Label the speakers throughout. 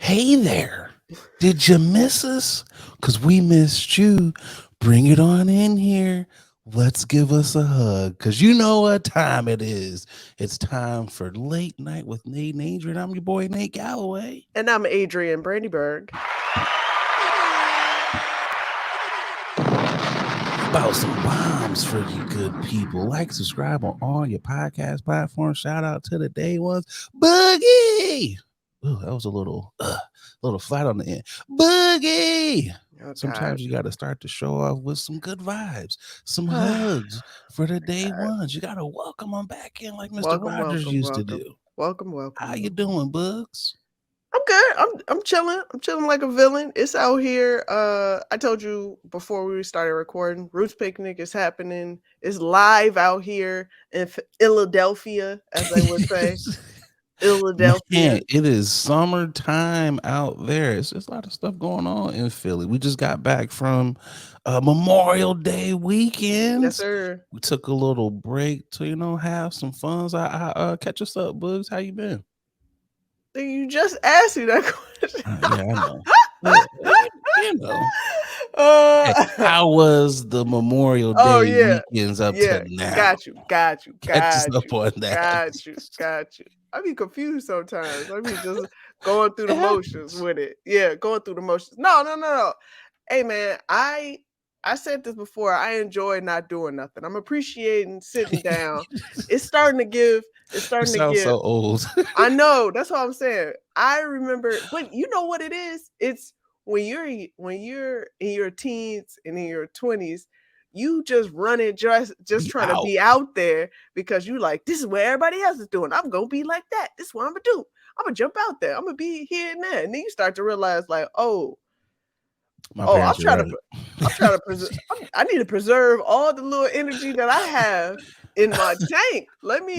Speaker 1: Hey there. Did you miss us? Because we missed you. Bring it on in here. Let's give us a hug. Because you know what time it is. It's time for Late Night with Nate and Adrian. I'm your boy, Nate Galloway.
Speaker 2: And I'm Adrian Brandyberg.
Speaker 1: About some bombs for you good people. Like, subscribe on all your podcast platforms. Shout out to the day ones. Boogie. Ooh, that was a little flat on the end. Boogie.
Speaker 2: Oh,
Speaker 1: Sometimes
Speaker 2: God.
Speaker 1: you got to start the show off with some good vibes, some hugs for the day
Speaker 2: God.
Speaker 1: ones. You got to welcome them back in like Mr.
Speaker 2: Welcome,
Speaker 1: Rogers
Speaker 2: welcome,
Speaker 1: used to
Speaker 2: welcome.
Speaker 1: do.
Speaker 2: Welcome,
Speaker 1: How
Speaker 2: welcome,
Speaker 1: you
Speaker 2: welcome.
Speaker 1: doing, Bugs?
Speaker 2: I'm good. I'm chilling. I'm chilling like a villain. It's out here. I told you before we started recording, Roots Picnic is happening. It's live out here in Philadelphia, as they would say. Philadelphia.
Speaker 1: Man, it is summertime out there. It's just a lot of stuff going on in Philly. We just got back from Memorial Day
Speaker 2: Yes,
Speaker 1: weekends.
Speaker 2: sir.
Speaker 1: We took a little break to have some fun. Catch us up, Bugs. How you been?
Speaker 2: You just asked me that question.
Speaker 1: Yeah, I know. Well, you know. Hey,
Speaker 2: uh,
Speaker 1: how was the Memorial
Speaker 2: Oh
Speaker 1: Day
Speaker 2: yeah,
Speaker 1: weekends up to
Speaker 2: yeah.
Speaker 1: now?
Speaker 2: Got you, got you,
Speaker 1: Catch us
Speaker 2: got
Speaker 1: up
Speaker 2: you,
Speaker 1: on that.
Speaker 2: got you, got you. I be confused sometimes. I be just going through the
Speaker 1: It
Speaker 2: motions
Speaker 1: happens.
Speaker 2: with it. Yeah, going through the motions. No, no, no, no. Hey man, I said this before. I enjoy not doing nothing. I'm appreciating sitting down. It's starting to give. It's
Speaker 1: You
Speaker 2: starting to
Speaker 1: sound
Speaker 2: give.
Speaker 1: so old.
Speaker 2: I know. That's what I'm saying. I remember, but you know what it is? It's when you're in your teens and in your 20s, you just running just
Speaker 1: Be
Speaker 2: trying to
Speaker 1: out.
Speaker 2: be out there because you like this is what everybody else is doing. I'm gonna be like that. This is what I'm gonna do. I'm gonna jump out there. I'm gonna be here and there. And then you start to realize like,
Speaker 1: My
Speaker 2: oh, I'm
Speaker 1: parents are
Speaker 2: trying to
Speaker 1: right.
Speaker 2: I'm trying to preserve. I need to preserve all the little energy that I have in my tank. Let me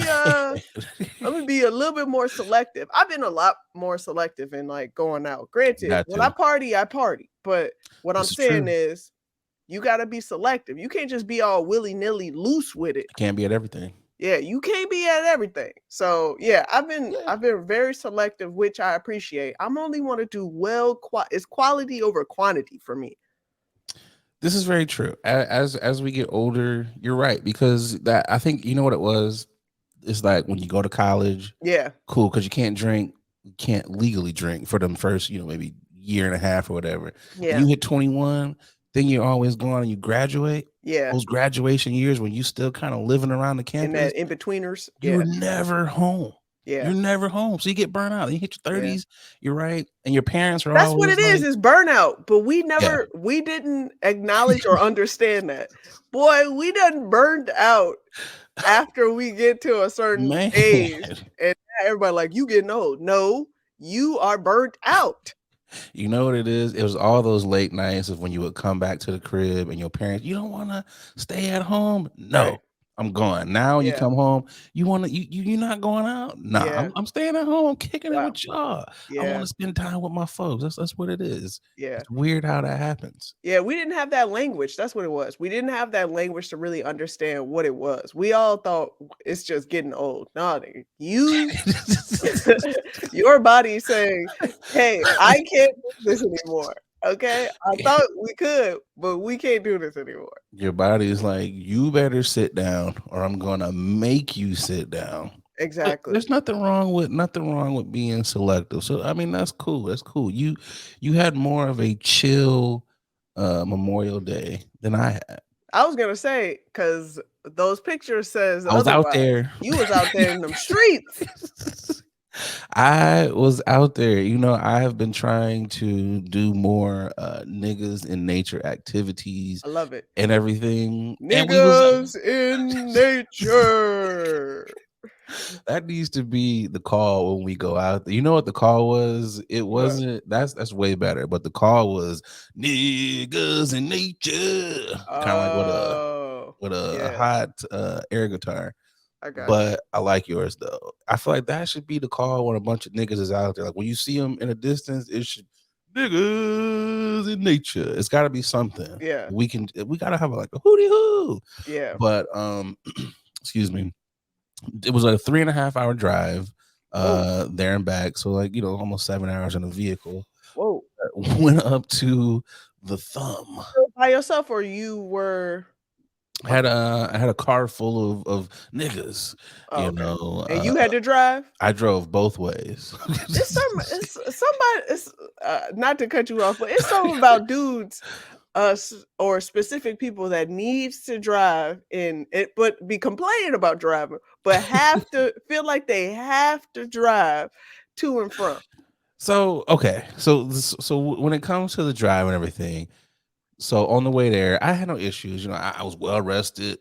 Speaker 2: be a little bit more selective. I've been a lot more selective in like going out. Granted,
Speaker 1: Got
Speaker 2: when
Speaker 1: to.
Speaker 2: I party. But what I'm
Speaker 1: This is
Speaker 2: saying
Speaker 1: true.
Speaker 2: is you gotta be selective. You can't just be all willy-nilly loose with it.
Speaker 1: You can't be at everything.
Speaker 2: Yeah, you can't be at everything. So yeah,
Speaker 1: Yeah.
Speaker 2: I've been very selective, which I appreciate. I'm only want to do it's quality over quantity for me.
Speaker 1: This is very true. As we get older, you're right, because that I think you know what it was. It's like when you go to college,
Speaker 2: Yeah,
Speaker 1: cool, because you can't drink, you can't legally drink for them first, maybe year and a half or whatever. Then
Speaker 2: yeah,
Speaker 1: you hit 21, then you're always going and you graduate.
Speaker 2: yeah.
Speaker 1: Those graduation years when you still kind of living around the
Speaker 2: And
Speaker 1: campus,
Speaker 2: that in betweeners,
Speaker 1: you're
Speaker 2: yeah,
Speaker 1: never home.
Speaker 2: yeah,
Speaker 1: You're never home. So you get burnt out. You hit your
Speaker 2: yeah.
Speaker 1: 30s, you're right. And your parents are
Speaker 2: That's what
Speaker 1: always
Speaker 2: it
Speaker 1: like,
Speaker 2: is burnout, but
Speaker 1: yeah.
Speaker 2: we didn't acknowledge or understand that. Boy, we done burned out after we get to a certain
Speaker 1: Man,
Speaker 2: age, and now everybody like, "You getting old." No, you are burnt out.
Speaker 1: you know what it is? It was all those late nights of when you would come back to the crib and your parents, you don't want to stay at home?
Speaker 2: Right.
Speaker 1: No, I'm going. Now you
Speaker 2: Yeah.
Speaker 1: come home, you want to, you're not going out? Nah,
Speaker 2: Yeah.
Speaker 1: I'm staying at home, kicking it
Speaker 2: Wow.
Speaker 1: with y'all. I want
Speaker 2: Yeah.
Speaker 1: to spend time with my folks. That's what it is.
Speaker 2: Yeah.
Speaker 1: It's weird how that happens.
Speaker 2: Yeah, we didn't have that language, that's what it was. We didn't have that language to really understand what it was. We all thought it's just getting old. No, nigga, you your body saying, "Hey, I can't do this anymore." Okay? I thought we could, but we can't do this anymore.
Speaker 1: Your body is like, you better sit down or I'm gonna make you sit down. But
Speaker 2: Exactly.
Speaker 1: there's nothing wrong with being selective. So I mean that's cool. That's cool. You had more of a chill Memorial Day than I had.
Speaker 2: I was gonna say, cause those pictures says
Speaker 1: I was out
Speaker 2: otherwise.
Speaker 1: there.
Speaker 2: You was out there in them streets.
Speaker 1: I was out there. I have been trying to do more niggas in nature activities
Speaker 2: I love it.
Speaker 1: and everything. And we was
Speaker 2: Niggas in nature.
Speaker 1: that needs to be the call when we go out there. You know what the call was? It
Speaker 2: What?
Speaker 1: wasn't that's way better, but the call was niggas in nature. Kind of like
Speaker 2: Oh,
Speaker 1: with a
Speaker 2: yeah,
Speaker 1: hot air guitar.
Speaker 2: I got you.
Speaker 1: But I like yours though. I feel like that should be the call when a bunch of niggas is out there. Like when you see them in a distance, it should niggas in nature. It's got to be something.
Speaker 2: Yeah,
Speaker 1: We got to have like a hootie hoo.
Speaker 2: yeah.
Speaker 1: But excuse me. It was a 3.5 hour drive.
Speaker 2: Whoa,
Speaker 1: there and back. So like, almost 7 hours in a vehicle.
Speaker 2: whoa.
Speaker 1: Went up to the Thumb.
Speaker 2: By yourself, or you were?
Speaker 1: I had a car full of niggas,
Speaker 2: Oh,
Speaker 1: you
Speaker 2: okay.
Speaker 1: know.
Speaker 2: And you had to drive?
Speaker 1: I drove both ways.
Speaker 2: It's somebody, it's, not to cut you off, but it's something about dudes, or specific people that needs to drive in it, but be complaining about driving, but have to feel like they have to drive to and from.
Speaker 1: So okay, so when it comes to the drive and everything, so on the way there, I had no issues. I was well rested,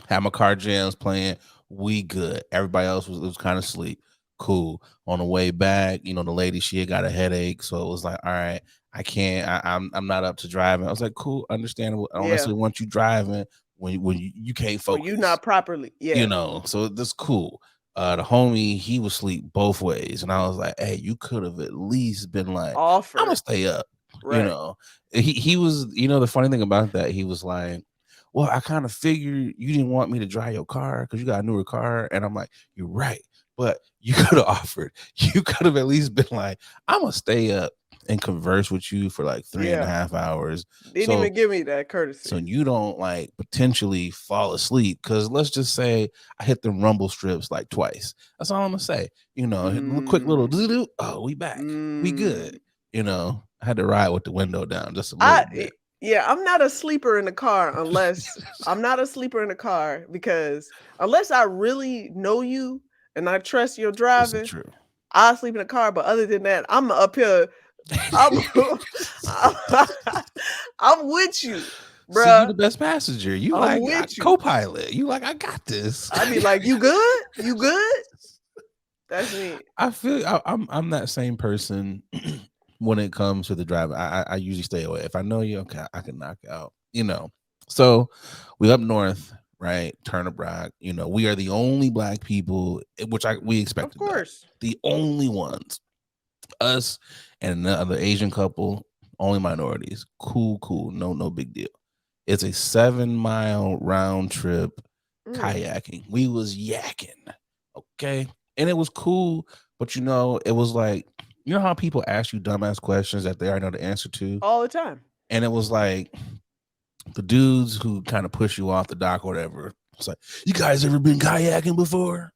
Speaker 1: had my car jams playing. We good. Everybody else was kind of asleep. Cool. On the way back, the lady, she had got a headache, so it was like, all right, I can't. I'm not up to driving. I was like, cool, understandable. I don't
Speaker 2: Yeah.
Speaker 1: necessarily want you driving when you can't
Speaker 2: Or you
Speaker 1: focus.
Speaker 2: not properly. Yeah.
Speaker 1: So that's cool. The homie, he was asleep both ways, and I was like, "Hey, you could have at least been like, I'm gonna
Speaker 2: Offered.
Speaker 1: stay up." You
Speaker 2: Right.
Speaker 1: know, he was. The funny thing about that, he was like, "Well, I kind of figured you didn't want me to drive your car because you got a newer car," and I'm like, "You're right, but you could have offered. You could have at least been like, I'm gonna stay up and converse with you for like three and a
Speaker 2: Yeah.
Speaker 1: half hours,
Speaker 2: Didn't
Speaker 1: so
Speaker 2: even give me that
Speaker 1: so
Speaker 2: courtesy.
Speaker 1: you don't like potentially fall asleep. Because let's just say I hit the rumble strips like twice. That's all I'm gonna say. Hit a quick little
Speaker 2: Mm,
Speaker 1: doo. Oh, we back. We good.
Speaker 2: mm.
Speaker 1: I had to ride with the window down just a
Speaker 2: I
Speaker 1: little
Speaker 2: y
Speaker 1: bit.
Speaker 2: Yeah, I'm not a sleeper in the car, unless I'm not a sleeper in the car, because unless I really know you and I trust your
Speaker 1: This is
Speaker 2: driving,
Speaker 1: true.
Speaker 2: I'll sleep in the car, but other than that, I'm up here, I'm I'm I'm with you,
Speaker 1: See, you
Speaker 2: bruh.
Speaker 1: the best passenger. You
Speaker 2: I'm
Speaker 1: like
Speaker 2: with you.
Speaker 1: co-pilot. You like I got this.
Speaker 2: I'd be like, "You good? You good?" That's me.
Speaker 1: I feel I'm that same person when it comes to the driving. I usually stay away. If I know you, okay, I can knock out. So we up north, right? Turnip Rock. We are the only black people, which we
Speaker 2: Of
Speaker 1: expected that.
Speaker 2: course.
Speaker 1: The only ones, us and another Asian couple, only minorities. Cool, cool. No big deal. It's a 7 mile round trip
Speaker 2: Mm,
Speaker 1: kayaking. We was yakking. Okay. And it was cool, but it was like, how people ask you dumbass questions that they already know the answer to?
Speaker 2: all the time.
Speaker 1: And it was like the dudes who kind of push you off the dock or whatever. It's like, you guys ever been kayaking before?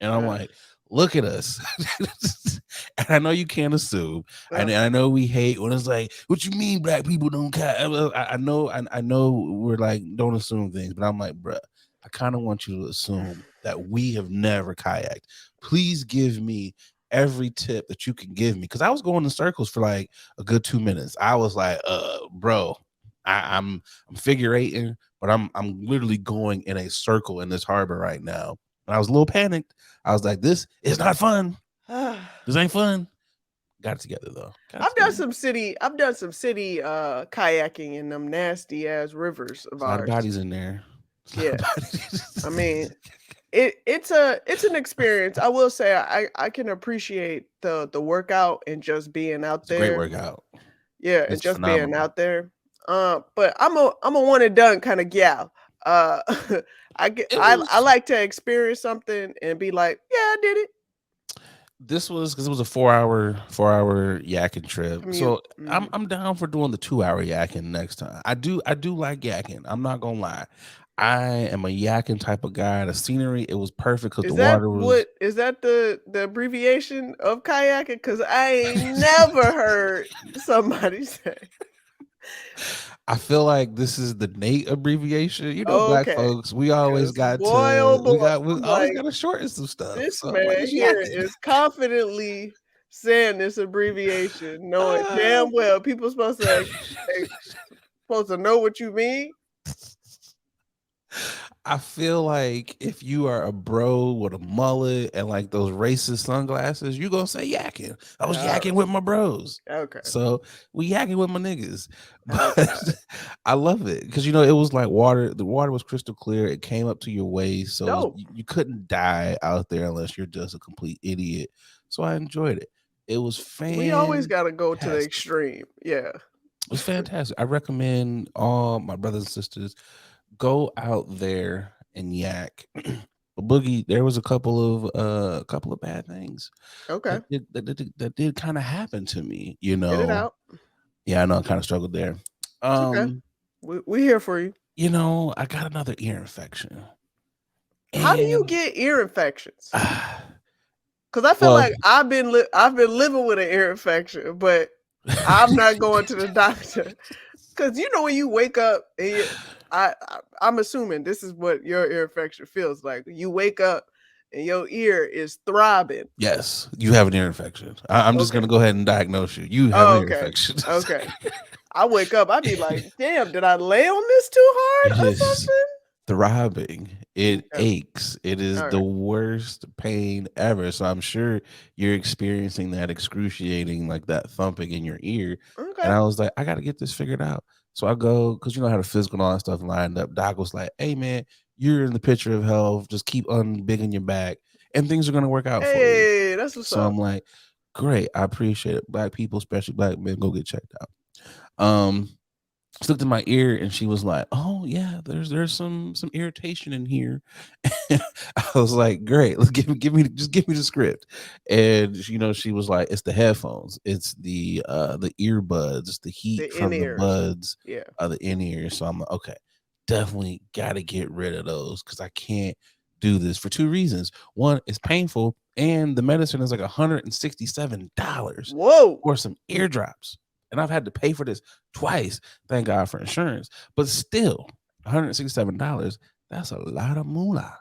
Speaker 1: And I'm
Speaker 2: Uh,
Speaker 1: like, look at us. And I know you can't assume. And
Speaker 2: well,
Speaker 1: I know we hate when it's like, what you mean black people don't kayak? I know we're like, don't assume things, but I'm like, bruh, I kind of want you to assume that we have never kayaked. Please give me every tip that you can give me. Cause I was going in circles for like a good 2 minutes. I was like, bro, I'm figure eighting, but I'm literally going in a circle in this harbor right now. And I was a little panicked. I was like, this is not fun. This ain't fun. Got it together though. Got it together.
Speaker 2: I've done some city kayaking in them nasty ass rivers of
Speaker 1: There's a lot of
Speaker 2: ours.
Speaker 1: bodies in there. There's a lot
Speaker 2: Yeah.
Speaker 1: of
Speaker 2: I
Speaker 1: bodies.
Speaker 2: mean, it's an experience. I will say I can appreciate the workout and just being out
Speaker 1: It's a great
Speaker 2: there.
Speaker 1: workout.
Speaker 2: Yeah, and
Speaker 1: It's
Speaker 2: just being
Speaker 1: phenomenal.
Speaker 2: out there. But I'm a one and done kind of gal. Uh
Speaker 1: It
Speaker 2: I
Speaker 1: was
Speaker 2: like to experience something and be like, yeah, I did it.
Speaker 1: this was because it was a 4 hour yakking trip.
Speaker 2: Commute.
Speaker 1: So I'm down for doing the 2 hour yakking next time. I do like yakking. I'm not gonna lie. I am a yakking type of guy. The scenery, it was perfect because the water was
Speaker 2: Is that the abbreviation of kayaking? Cause I ain't never heard somebody say,
Speaker 1: I feel like this is the Nate abbreviation. Black
Speaker 2: okay.
Speaker 1: folks, we always
Speaker 2: 'Cause
Speaker 1: got
Speaker 2: boy, oh
Speaker 1: to
Speaker 2: boy,
Speaker 1: we
Speaker 2: I'm
Speaker 1: always
Speaker 2: like,
Speaker 1: got to shorten some stuff.
Speaker 2: this
Speaker 1: So I'm like,
Speaker 2: man
Speaker 1: it's
Speaker 2: here
Speaker 1: yakking.
Speaker 2: is confidently saying this abbreviation, knowing
Speaker 1: Uh,
Speaker 2: damn well people supposed to know what you mean.
Speaker 1: I feel like if you are a bro with a mullet and like those racist sunglasses, you gonna say yakking. I was
Speaker 2: All
Speaker 1: yakking with my bros.
Speaker 2: right. Okay.
Speaker 1: So we yakking with my niggas.
Speaker 2: Okay.
Speaker 1: But I love it because it was like water. The water was crystal clear. It came up to your waist, so
Speaker 2: Dope.
Speaker 1: you couldn't die out there unless you're just a complete idiot. So I enjoyed it. It was
Speaker 2: We always
Speaker 1: fantastic.
Speaker 2: gotta go to the extreme. Yeah.
Speaker 1: It was fantastic. I recommend all my brothers and sisters go out there and yak Boogie, there was a couple of bad things
Speaker 2: Okay.
Speaker 1: that did kind of happen to me, you
Speaker 2: Get it
Speaker 1: know.
Speaker 2: out.
Speaker 1: Yeah, I know I kind of struggled there.
Speaker 2: It's okay.
Speaker 1: Um,
Speaker 2: We here for you.
Speaker 1: you know, I got another ear infection.
Speaker 2: How do you
Speaker 1: And
Speaker 2: get ear infections?
Speaker 1: uh,
Speaker 2: Because I feel
Speaker 1: well,
Speaker 2: like I've been living with an ear infection, but I'm not going to the doctor. Because you know when you wake up and I'm assuming this is what your ear infection feels like. You wake up and your ear is throbbing.
Speaker 1: yes, you have an ear infection. I'm just
Speaker 2: Okay.
Speaker 1: gonna go ahead and diagnose you. You have an
Speaker 2: Oh,
Speaker 1: ear
Speaker 2: okay.
Speaker 1: infection.
Speaker 2: Okay. I wake up, I'd be like, damn, did I lay on this too hard
Speaker 1: It
Speaker 2: or
Speaker 1: is throbbing. It
Speaker 2: something? Okay.
Speaker 1: aches. It is
Speaker 2: All
Speaker 1: the
Speaker 2: right.
Speaker 1: worst pain ever. So I'm sure you're experiencing that excruciating, like that thumping in your ear. And
Speaker 2: Okay.
Speaker 1: I was like, I got to get this figured out. So I go, because you know how the physical and all that stuff lined up. Doc was like, hey, man, you're in the picture of health. Just keep unbigging your back and things are going to work out for you.
Speaker 2: Hey, that's what's
Speaker 1: So
Speaker 2: up.
Speaker 1: I'm like, great. I appreciate it. Black people, especially black men, go get checked out. She looked in my ear and she was like, "Oh yeah, there's some irritation in here." I was like, "Great, let's give me the script." And you know, she was like, "It's the headphones, it's the earbuds, it's the heat
Speaker 2: The in
Speaker 1: from the
Speaker 2: ears.
Speaker 1: buds,
Speaker 2: Yeah.
Speaker 1: the in ears." So I'm like, "Okay, definitely got to get rid of those because I can't do this for two reasons. One, it's painful, and the medicine is like $167
Speaker 2: Whoa.
Speaker 1: for some eardrops." And I've had to pay for this twice. Thank God for insurance. But still, $167, that's a lot of moolah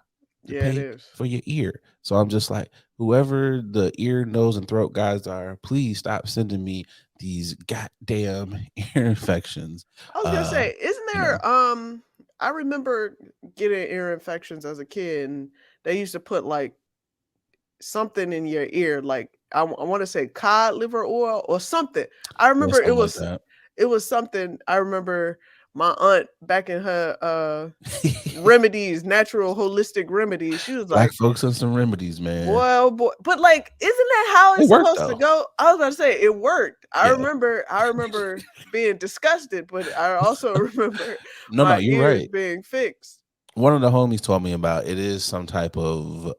Speaker 1: to
Speaker 2: Yeah, it
Speaker 1: pay
Speaker 2: is.
Speaker 1: for your ear. So I'm just like, whoever the ear, nose, and throat guys are, please stop sending me these goddamn ear infections.
Speaker 2: I was gonna
Speaker 1: Uh,
Speaker 2: say, isn't
Speaker 1: you know,
Speaker 2: there I remember getting ear infections as a kid and they used to put like something in your ear, like I want to say cod liver oil or something. I
Speaker 1: yeah,
Speaker 2: remember
Speaker 1: something like that.
Speaker 2: it was something. I remember my aunt back in her remedies, natural holistic remedies. She was
Speaker 1: Black
Speaker 2: like,
Speaker 1: folks and some remedies, man.
Speaker 2: boy, oh boy, but like, isn't that how
Speaker 1: It
Speaker 2: it's
Speaker 1: worked
Speaker 2: supposed to
Speaker 1: though.
Speaker 2: go? I was about to say it worked.
Speaker 1: Yeah.
Speaker 2: I remember being disgusted, but I also remember
Speaker 1: No, no,
Speaker 2: my
Speaker 1: you're
Speaker 2: ears
Speaker 1: right.
Speaker 2: being fixed.
Speaker 1: One of the homies told me about it is some type of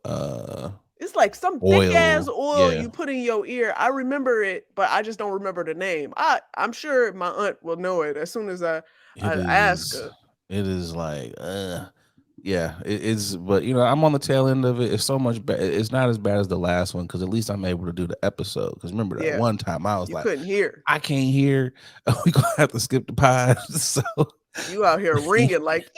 Speaker 2: It's like some thick ass
Speaker 1: oil.
Speaker 2: oil
Speaker 1: Yeah,
Speaker 2: you put in your ear. I remember it, but I just don't remember the name. I'm sure my aunt will know it as soon as
Speaker 1: it
Speaker 2: I ask
Speaker 1: is.
Speaker 2: her.
Speaker 1: It is like, yeah, it's. But you know, I'm on the tail end of it. It's so much better. It's not as bad as the last one because at least I'm able to do the episode. Because remember that
Speaker 2: Yeah,
Speaker 1: one time I was
Speaker 2: you
Speaker 1: like,
Speaker 2: couldn't hear.
Speaker 1: I can't hear. We gonna have to skip the pod. So
Speaker 2: You out here ringing like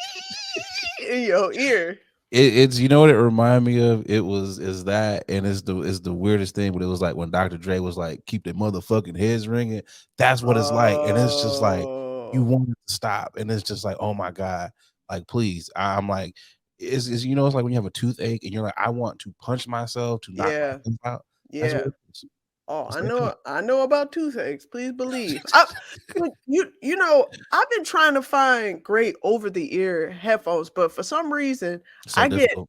Speaker 2: in your ear.
Speaker 1: it's you know what it reminded me of. It was is that and it's the weirdest thing. But it was like when Dr. Dre was like, "Keep their motherfucking heads ringing." That's what it's like, and it's just like you
Speaker 2: Oh,
Speaker 1: want it to stop, and it's just like, oh my god, like please. I'm like, is you know, it's like when you have a toothache and you're like, I want to punch myself to knock my
Speaker 2: yeah,
Speaker 1: tooth out. That's what
Speaker 2: yeah.
Speaker 1: it is.
Speaker 2: Oh,
Speaker 1: It's like that.
Speaker 2: I know about toothaches. Please believe. But you know, I've been trying to find great over the ear headphones, but for some reason,
Speaker 1: It's so
Speaker 2: I get
Speaker 1: difficult.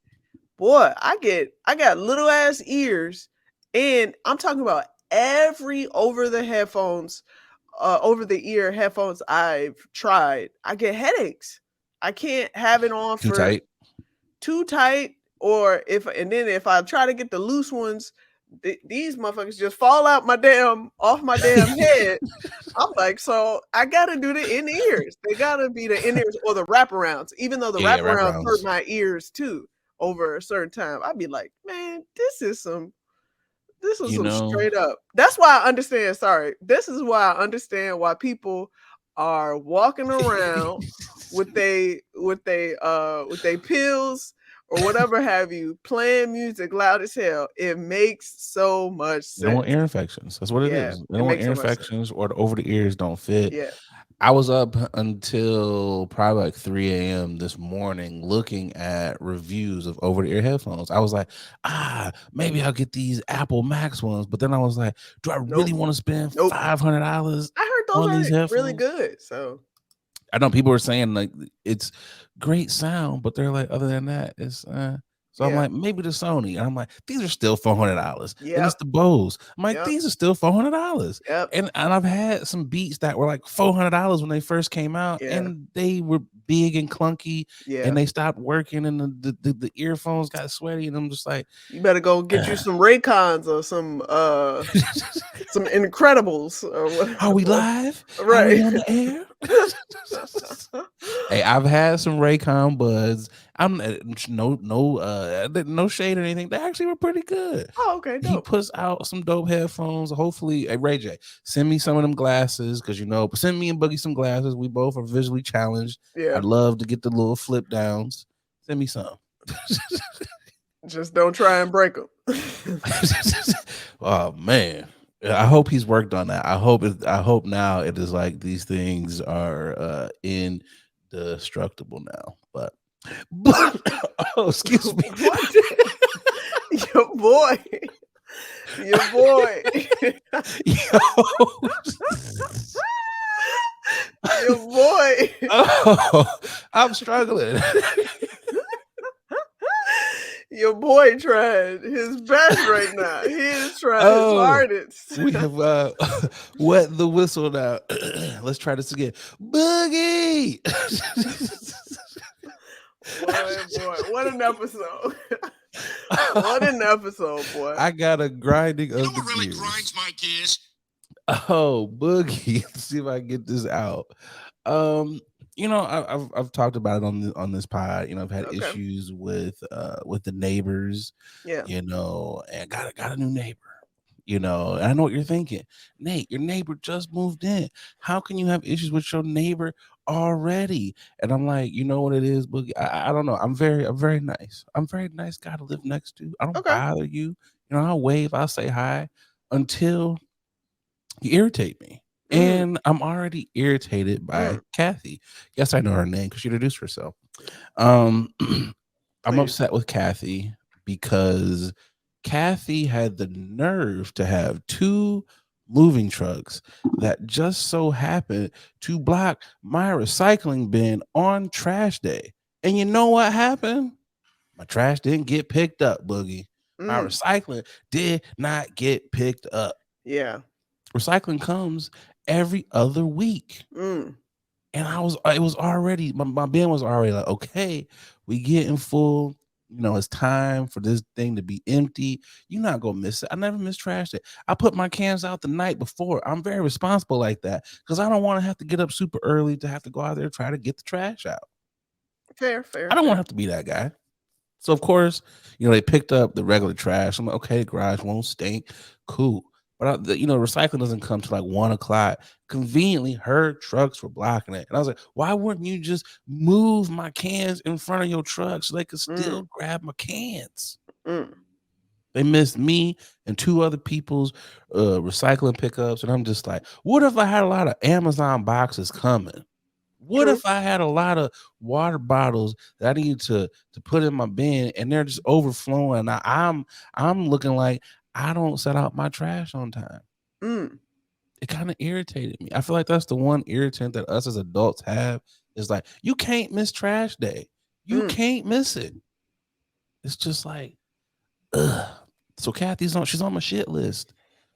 Speaker 2: boy, I got little ass ears, and I'm talking about every over the ear headphones I've tried. I get headaches. I can't have it on
Speaker 1: Too
Speaker 2: for
Speaker 1: tight.
Speaker 2: too tight, or if I try to get the loose ones, these motherfuckers just fall out my damn off my damn head. I'm like, so I gotta do the in ears. They gotta be the in ears or the wraparounds, even though the
Speaker 1: Yeah, yeah,
Speaker 2: wraparounds hurt
Speaker 1: wraparounds.
Speaker 2: my ears too over a certain time. I'd be like, man, this is
Speaker 1: You
Speaker 2: some
Speaker 1: know,
Speaker 2: straight up. That's why I understand. Sorry, this is why I understand why people are walking around with they pills or whatever have you, playing music loud as hell. It makes so much
Speaker 1: they don't want
Speaker 2: sense.
Speaker 1: ear infections. That's what it
Speaker 2: Yeah,
Speaker 1: is. They
Speaker 2: it
Speaker 1: don't want
Speaker 2: makes
Speaker 1: ear
Speaker 2: so much sense.
Speaker 1: infections or the over the ears don't fit.
Speaker 2: Yeah.
Speaker 1: I was up until probably like 3 a.m. this morning looking at reviews of over the ear headphones. I was like, maybe I'll get these Apple Max ones. But then I was like, do I really
Speaker 2: Nope.
Speaker 1: want to spend
Speaker 2: Nope.
Speaker 1: $500
Speaker 2: I heard those
Speaker 1: on these
Speaker 2: are really
Speaker 1: headphones?
Speaker 2: good. So
Speaker 1: I know people were saying like it's great sound, but they're like, other than that, it's So I'm
Speaker 2: Yeah.
Speaker 1: like, maybe the Sony. And I'm like, these are still $400. Then it's
Speaker 2: Yep.
Speaker 1: the Bose. I'm like,
Speaker 2: Yep.
Speaker 1: these are still $400.
Speaker 2: Yep.
Speaker 1: And I've had some beats that were like $400 when they first came out,
Speaker 2: Yeah.
Speaker 1: and they were big and clunky,
Speaker 2: Yeah.
Speaker 1: and they stopped working, and the earphones got sweaty, and I'm just like,
Speaker 2: You better go get you some Raycons or some Incredibles or
Speaker 1: are we
Speaker 2: whatever.
Speaker 1: live? Are we
Speaker 2: Right.
Speaker 1: on the air? Hey, I've had some Raycon buds. I'm no shade or anything. They actually were pretty good.
Speaker 2: Oh, okay,
Speaker 1: He
Speaker 2: dope.
Speaker 1: puts out some dope headphones. Hopefully, hey Ray J, send me some of them glasses because send me and Boogie some glasses. We both are visually challenged.
Speaker 2: Yeah.
Speaker 1: I'd love to get the little flip downs. Send me some.
Speaker 2: Just don't try and break them.
Speaker 1: Oh man. I hope he's worked on that. I hope now it is like these things are indestructible now. But oh, excuse me.
Speaker 2: What? Your boy. Your boy.
Speaker 1: Yo.
Speaker 2: Your boy.
Speaker 1: Oh, I'm struggling.
Speaker 2: Your boy tried his best right now. He is trying his
Speaker 1: Oh,
Speaker 2: hardest.
Speaker 1: we have wet the whistle now. Let's try this again. Boogie.
Speaker 2: Boy, what an episode. What an episode, boy.
Speaker 1: I got a grinding of
Speaker 3: You know
Speaker 1: the
Speaker 3: what really
Speaker 1: gears.
Speaker 3: grinds my gears?
Speaker 1: Oh, Boogie. Let's see if I can get this out. I've talked about it on this pod. I've had
Speaker 2: Okay.
Speaker 1: issues with the neighbors,
Speaker 2: Yeah.
Speaker 1: and got a new neighbor. And I know what you're thinking. Nate, your neighbor just moved in. How can you have issues with your neighbor already? And I'm like, you know what it is, Boogie? I don't know. I'm very nice. I'm very nice guy to live next to. I don't
Speaker 2: Okay.
Speaker 1: bother you. I'll wave, I'll say hi until you irritate me. And I'm already irritated by Kathy. Yes, I know her name because she introduced herself. I'm
Speaker 2: Please.
Speaker 1: upset with Kathy because Kathy had the nerve to have two moving trucks that just so happened to block my recycling bin on trash day. And you know what happened? My trash didn't get picked up, Boogie. My recycling did not get picked up.
Speaker 2: Yeah.
Speaker 1: Recycling comes every other week. And it was already, my bin was already like, okay, we getting full. It's time for this thing to be empty. You're not gonna miss it. I never miss trash day. I put my cans out the night before. I'm very responsible like that because I don't want to have to get up super early to have to go out there and try to get the trash out.
Speaker 2: Fair.
Speaker 1: I don't want to have to be that guy. So of course, they picked up the regular trash. I'm like, okay, the garage won't stink. Cool. But recycling doesn't come to like 1:00. Conveniently, her trucks were blocking it, and I was like, "Why wouldn't you just move my cans in front of your truck so they could still grab my cans?" They missed me and two other people's recycling pickups, and I'm just like, "What if I had a lot of Amazon boxes coming? What
Speaker 2: True.
Speaker 1: if I had a lot of water bottles that I need to put in my bin and they're just overflowing? I'm looking like I don't set out my trash on time." It kind of irritated me. I feel like that's the one irritant that us as adults have is like, you can't miss trash day. You can't miss it. It's just like, ugh. So she's on my shit list.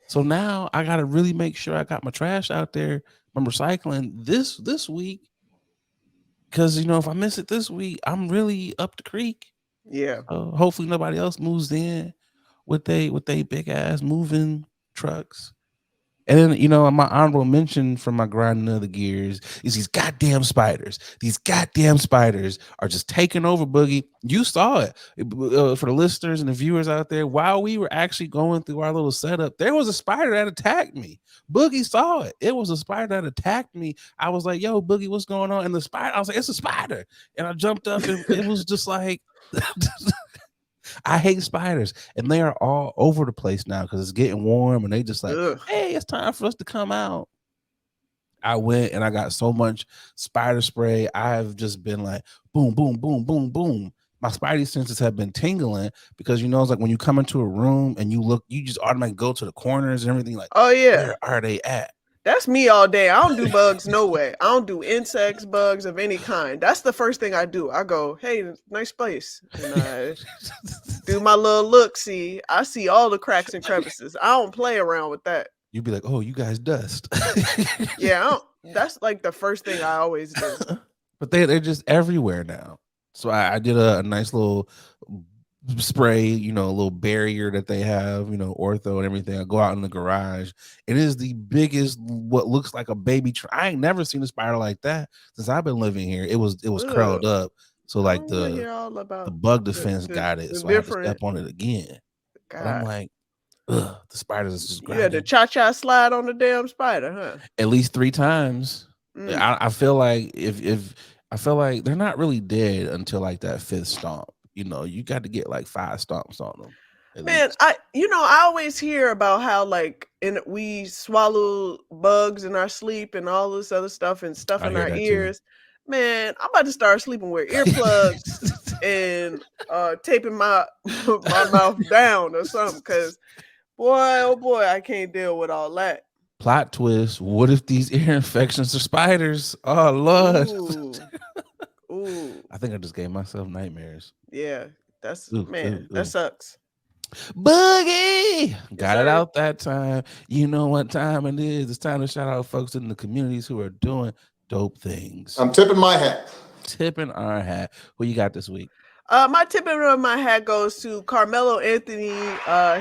Speaker 1: So now I gotta really make sure I got my trash out there, my recycling this week. Because if I miss it this week, I'm really up the creek.
Speaker 2: Yeah.
Speaker 1: Hopefully nobody else moves in with they big ass moving trucks. And then, my honorable mention from my grinding of the gears is these goddamn spiders. These goddamn spiders are just taking over, Boogie. You saw it. For the listeners and the viewers out there, while we were actually going through our little setup, there was a spider that attacked me. Boogie saw it. It was a spider that attacked me. I was like, yo, Boogie, what's going on? And the spider, I was like, it's a spider. And I jumped up and it was just like... I hate spiders, and they are all over the place now because it's getting warm, and they just like, hey, it's time for us to come out. I went and I got so much spider spray. I've just been like, boom, boom, boom, boom, boom. My spidey senses have been tingling because it's like when you come into a room and you look, you just automatically go to the corners and everything. Like,
Speaker 2: oh yeah,
Speaker 1: where are they at?
Speaker 2: That's me all day. I don't do bugs no way. I don't do insects, bugs of any kind. That's the first thing I do. I go, hey, nice place. And I do my little look. See, I see all the cracks and crevices. I don't play around with that.
Speaker 1: You'd be like, "Oh, you guys dust."
Speaker 2: Yeah, that's like the first thing I always do.
Speaker 1: But they're just everywhere now. So I did a nice little spray, a little barrier that they have, ortho and everything. I go out in the garage. It is the biggest, what looks like a baby. I ain't never seen a spider like that since I've been living here. It was curled
Speaker 2: Ugh.
Speaker 1: up, so
Speaker 2: I
Speaker 1: like
Speaker 2: don't want to
Speaker 1: the
Speaker 2: hear all
Speaker 1: the
Speaker 2: about
Speaker 1: bug
Speaker 2: the
Speaker 1: defense
Speaker 2: the,
Speaker 1: got it,
Speaker 2: the
Speaker 1: so I had to step
Speaker 2: different.
Speaker 1: on it again. But I'm
Speaker 2: God,
Speaker 1: like, ugh, the spiders is just
Speaker 2: you had to
Speaker 1: grinding
Speaker 2: cha-cha slide on the damn spider, huh?
Speaker 1: at least 3 times.
Speaker 2: Mm.
Speaker 1: I feel like if I feel like they're not really dead until like that fifth stomp. You got to get like 5 stomps on them at
Speaker 2: Man,
Speaker 1: least.
Speaker 2: I always hear about how like we swallow bugs in our sleep and all this other stuff and stuff
Speaker 1: I
Speaker 2: in
Speaker 1: hear
Speaker 2: our
Speaker 1: that too.
Speaker 2: ears. Man, I'm about to start sleeping with earplugs and taping my my mouth down or something cuz boy oh boy, I can't deal with all that.
Speaker 1: Plot twist: what if these ear infections are spiders? Oh Lord!
Speaker 2: Ooh. Ooh.
Speaker 1: I think I just gave myself nightmares.
Speaker 2: Yeah, that's
Speaker 1: Ooh, ooh,
Speaker 2: man, that
Speaker 1: ooh.
Speaker 2: sucks.
Speaker 1: Boogie
Speaker 2: Yes
Speaker 1: got it
Speaker 2: sir.
Speaker 1: out that time. You know what time it is. It's time to shout out folks in the communities who are doing dope things.
Speaker 3: I'm tipping my hat.
Speaker 1: Tipping our hat. Who you got this week?
Speaker 2: My tip of my hat goes to Carmelo Anthony.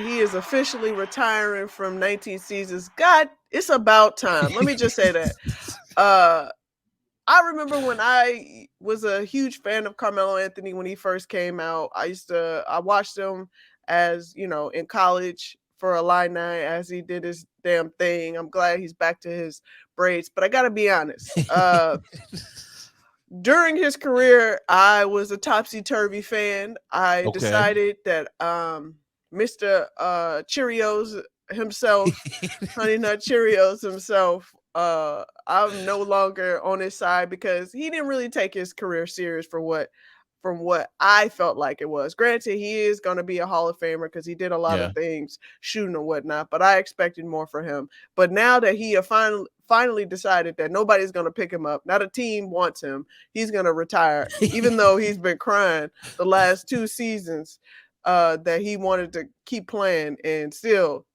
Speaker 2: He is officially retiring from 19 seasons. God, it's about time. Let me just say that. Uh, I remember when I was a huge fan of Carmelo Anthony when he first came out. I watched him as, in college for Illini as he did his damn thing. I'm glad he's back to his braids, but I got to be honest. During his career, I was a topsy turvy fan. I
Speaker 1: Okay.
Speaker 2: decided that Mr. Cheerios himself, Honey Nut Cheerios himself, I'm no longer on his side because he didn't really take his career serious from what I felt like it was. Granted, he is going to be a Hall of Famer because he did a lot of
Speaker 1: Yeah.
Speaker 2: things, shooting and whatnot, but I expected more for him. But now that he finally decided that nobody's going to pick him up, not a team wants him, he's going to retire, even though he's been crying the last 2 seasons that he wanted to keep playing and still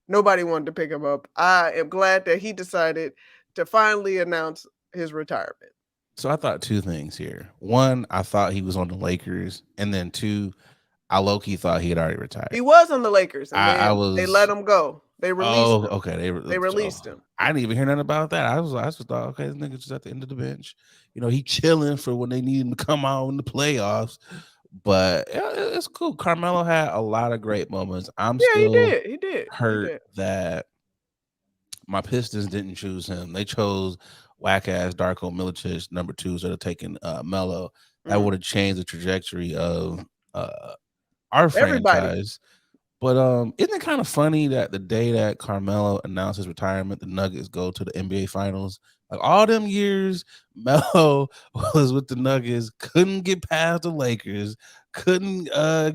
Speaker 2: nobody wanted to pick him up. I am glad that he decided to finally announce his retirement.
Speaker 1: So I thought 2 things here. One, I thought he was on the Lakers, and then two, I low key thought he had already retired.
Speaker 2: He was on the Lakers, and
Speaker 1: I
Speaker 2: then they let
Speaker 1: was
Speaker 2: him go. They released
Speaker 1: Oh,
Speaker 2: him.
Speaker 1: okay.
Speaker 2: They released him.
Speaker 1: I didn't even hear nothing about that. I just thought, okay, this nigga just at the end of the bench. He chilling for when they need him to come out in the playoffs. But yeah, it's cool. Carmelo had a lot of great moments. I'm
Speaker 2: Yeah, he
Speaker 1: still
Speaker 2: did. He did. He
Speaker 1: hurt
Speaker 2: did.
Speaker 1: that my Pistons didn't choose him. They chose whack ass Darko Milicic #2 instead of taking Melo. That
Speaker 2: Mm.
Speaker 1: would have changed the trajectory of our
Speaker 2: Everybody.
Speaker 1: franchise. But isn't it kind of funny that the day that Carmelo announced his retirement, the Nuggets go to the NBA Finals? Like all them years, Melo was with the Nuggets, couldn't get past the Lakers, couldn't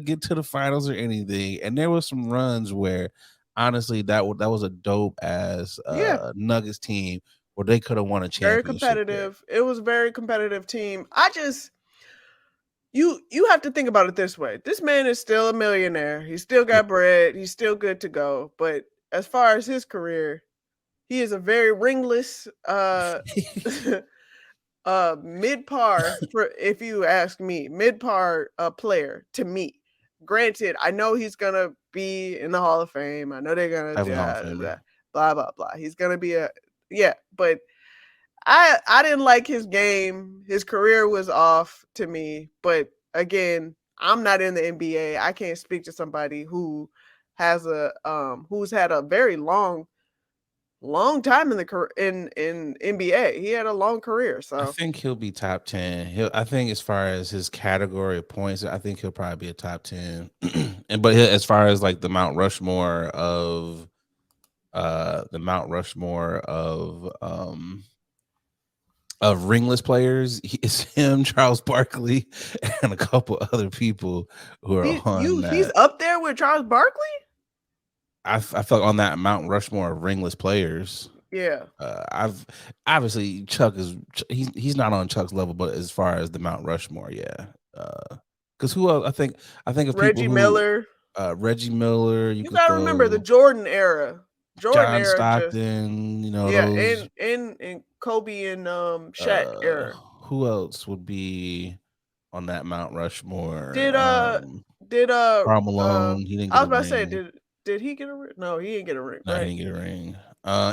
Speaker 1: get to the finals or anything. And there was some runs where, honestly, that was a dope ass
Speaker 2: Yeah.
Speaker 1: Nuggets team where they could have won a
Speaker 2: Very
Speaker 1: championship there.
Speaker 2: competitive. It was a very competitive team. You have to think about it this way. This man is still a millionaire. He's still
Speaker 1: Yeah.
Speaker 2: got bread. He's still good to go. But as far as his career, he is a very ringless mid par, for if you ask me, mid par player to me. Granted, I know he's gonna be in the Hall of Fame. I know they're gonna
Speaker 1: Definitely Hall of Famer.
Speaker 2: blah blah blah. He's gonna be yeah, but I didn't like his game. His career was off to me. But again, I'm not in the NBA. I can't speak to somebody who has who's had a very long time in the in NBA. He had a long career.
Speaker 1: I
Speaker 2: So
Speaker 1: think he'll be top 10. I think as far as his category of points, I think he'll probably be a top 10. As far as like the Mount Rushmore of ringless players, it's him, Charles Barkley, and a couple other people who are on
Speaker 2: he's
Speaker 1: that.
Speaker 2: up there with Charles Barkley?
Speaker 1: I felt on that Mount Rushmore of ringless players.
Speaker 2: Yeah.
Speaker 1: I've obviously Chuck is he's not on Chuck's level, but as far as the Mount Rushmore, yeah. Because who else? I think of people
Speaker 2: Reggie
Speaker 1: who
Speaker 2: Miller.
Speaker 1: Reggie Miller. You
Speaker 2: You
Speaker 1: could
Speaker 2: gotta remember the
Speaker 1: throw
Speaker 2: Jordan era. Jordan
Speaker 1: John
Speaker 2: era just
Speaker 1: Stockton. You know
Speaker 2: yeah,
Speaker 1: those.
Speaker 2: and Kobe and Shaq era.
Speaker 1: Who else would be on that Mount Rushmore?
Speaker 2: Did did
Speaker 1: Karl Malone. He didn't
Speaker 2: I
Speaker 1: get
Speaker 2: was
Speaker 1: a
Speaker 2: about to say
Speaker 1: ring.
Speaker 2: did he get a ring? No, he didn't get a ring,
Speaker 1: No, he
Speaker 2: right?
Speaker 1: didn't get a ring.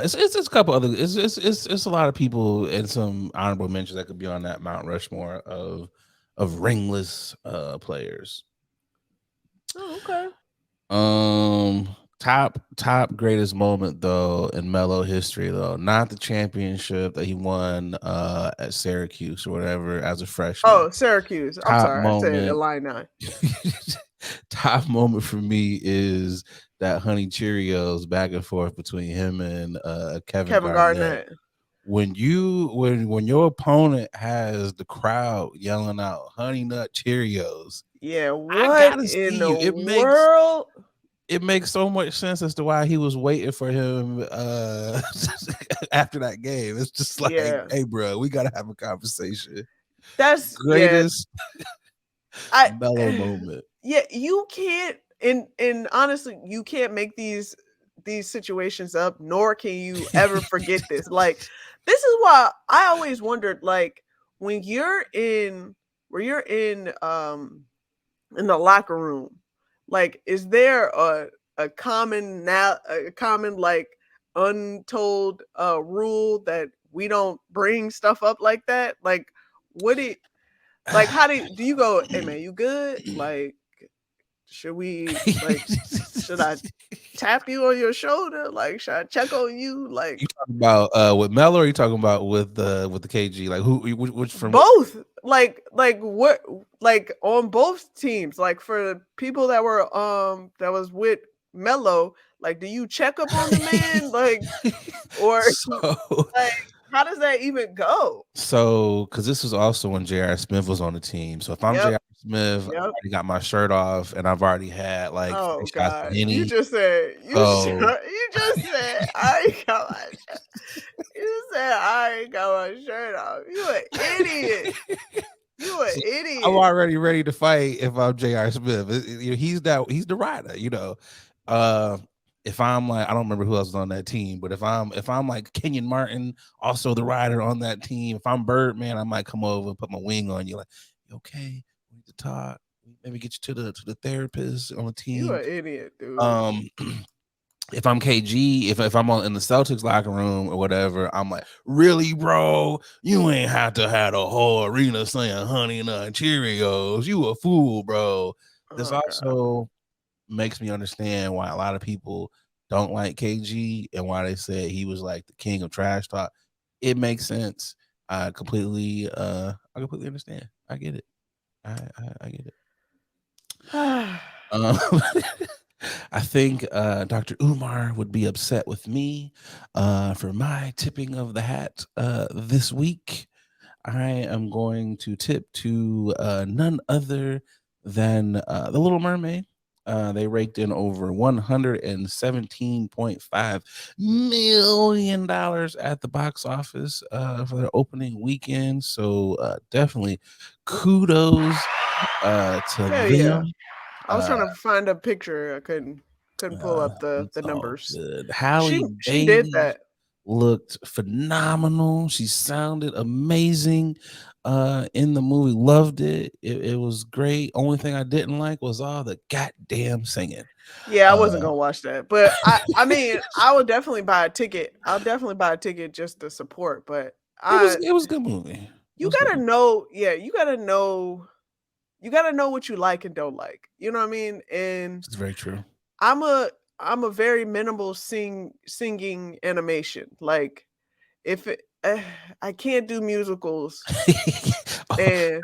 Speaker 1: It's a couple other. It's a lot of people and some honorable mentions that could be on that Mount Rushmore of ringless players.
Speaker 2: Oh, okay.
Speaker 1: Top greatest moment though in Melo history though, not the championship that he won at Syracuse or whatever as a freshman.
Speaker 2: Oh, Syracuse. I'm
Speaker 1: Top
Speaker 2: sorry, I said
Speaker 1: moment.
Speaker 2: Illini.
Speaker 1: Top moment for me is that Honey Cheerios back and forth between him and Kevin
Speaker 2: Kevin
Speaker 1: Garnett.
Speaker 2: Garnett.
Speaker 1: When your opponent has the crowd yelling out Honey Nut Cheerios,
Speaker 2: Yeah,
Speaker 1: I
Speaker 2: what
Speaker 1: gotta
Speaker 2: in
Speaker 1: see
Speaker 2: the
Speaker 1: you.
Speaker 2: world?
Speaker 1: It makes so much sense as to why he was waiting for him after that game. It's just like,
Speaker 2: Yeah.
Speaker 1: hey, bro, we gotta have a conversation.
Speaker 2: That's yeah.
Speaker 1: Greatest
Speaker 2: I
Speaker 1: mellow moment.
Speaker 2: yeah, you can't and honestly, you can't make these situations up, nor can you ever forget this. Like, this is why I always wondered, like, when you're in where you're in the locker room, like, is there a common now a common like untold rule that we don't bring stuff up like that? Like, what it like how do you go, hey man, you good? Like, should we like should I tap you on your shoulder? Like, should I check on you? Like,
Speaker 1: You talking about with Mel, or are you talking about with the KG? Like who which from which
Speaker 2: both. Like what like on both teams. Like for people that was with Mello, like do you check up on the man? Like or
Speaker 1: so
Speaker 2: like how does that even go?
Speaker 1: because this was also when J.R. Smith was on the team. So if I'm
Speaker 2: Yep.
Speaker 1: J.R. Smith, I
Speaker 2: Yep.
Speaker 1: already got my shirt off and I've already had like
Speaker 2: Oh
Speaker 1: 3 shots of
Speaker 2: God. You
Speaker 1: Henny.
Speaker 2: just said
Speaker 1: So
Speaker 2: you just said I ain't got my you said I ain't got my shirt off. You an idiot. You an
Speaker 1: So I'm
Speaker 2: idiot.
Speaker 1: already ready to fight if I'm J.R. Smith. He's the rider, you know. Uh, if I'm like, I don't remember who else was on that team, but if I'm like Kenyon Martin, also the rider on that team. If I'm Birdman, I might come over and put my wing on you. Like, you okay, we need to talk. Maybe get you to the therapist on the
Speaker 2: You
Speaker 1: team.
Speaker 2: an idiot, dude.
Speaker 1: Um, if I'm KG, if I'm on in the Celtics locker room or whatever, I'm like, really, bro? You ain't have to have a whole arena saying honey nut Cheerios. You a fool, bro. This
Speaker 2: Oh God.
Speaker 1: also makes me understand why a lot of people don't like KG and why they said he was like the king of trash talk. It makes sense. I completely understand. I get it. I get it. Um, I think Dr. Umar would be upset with me for my tipping of the hat this week. I am going to tip to none other than The Little Mermaid. They raked in over $117.5 million at the box office for their opening weekend. So definitely kudos to
Speaker 2: Hell yeah.
Speaker 1: them.
Speaker 2: I was
Speaker 1: Uh,
Speaker 2: trying to find a picture. I couldn't pull up
Speaker 1: it's
Speaker 2: the
Speaker 1: all
Speaker 2: numbers.
Speaker 1: good. Halle
Speaker 2: She did
Speaker 1: Bailey
Speaker 2: that.
Speaker 1: looked phenomenal. She sounded amazing in the movie. Loved it. It was great. Only thing I didn't like was all the goddamn singing.
Speaker 2: Yeah, I wasn't
Speaker 1: Uh,
Speaker 2: gonna watch that. But I mean, I would definitely buy a ticket. I'll definitely buy a ticket just to support. But I
Speaker 1: it was a good movie. It
Speaker 2: you
Speaker 1: was a good
Speaker 2: gotta
Speaker 1: movie.
Speaker 2: know, yeah, you gotta know what you like and don't like. You know what I mean? And
Speaker 1: It's very true.
Speaker 2: I'm a I'm a very minimal singing animation. Like if it, I can't do musicals
Speaker 1: Oh.
Speaker 2: and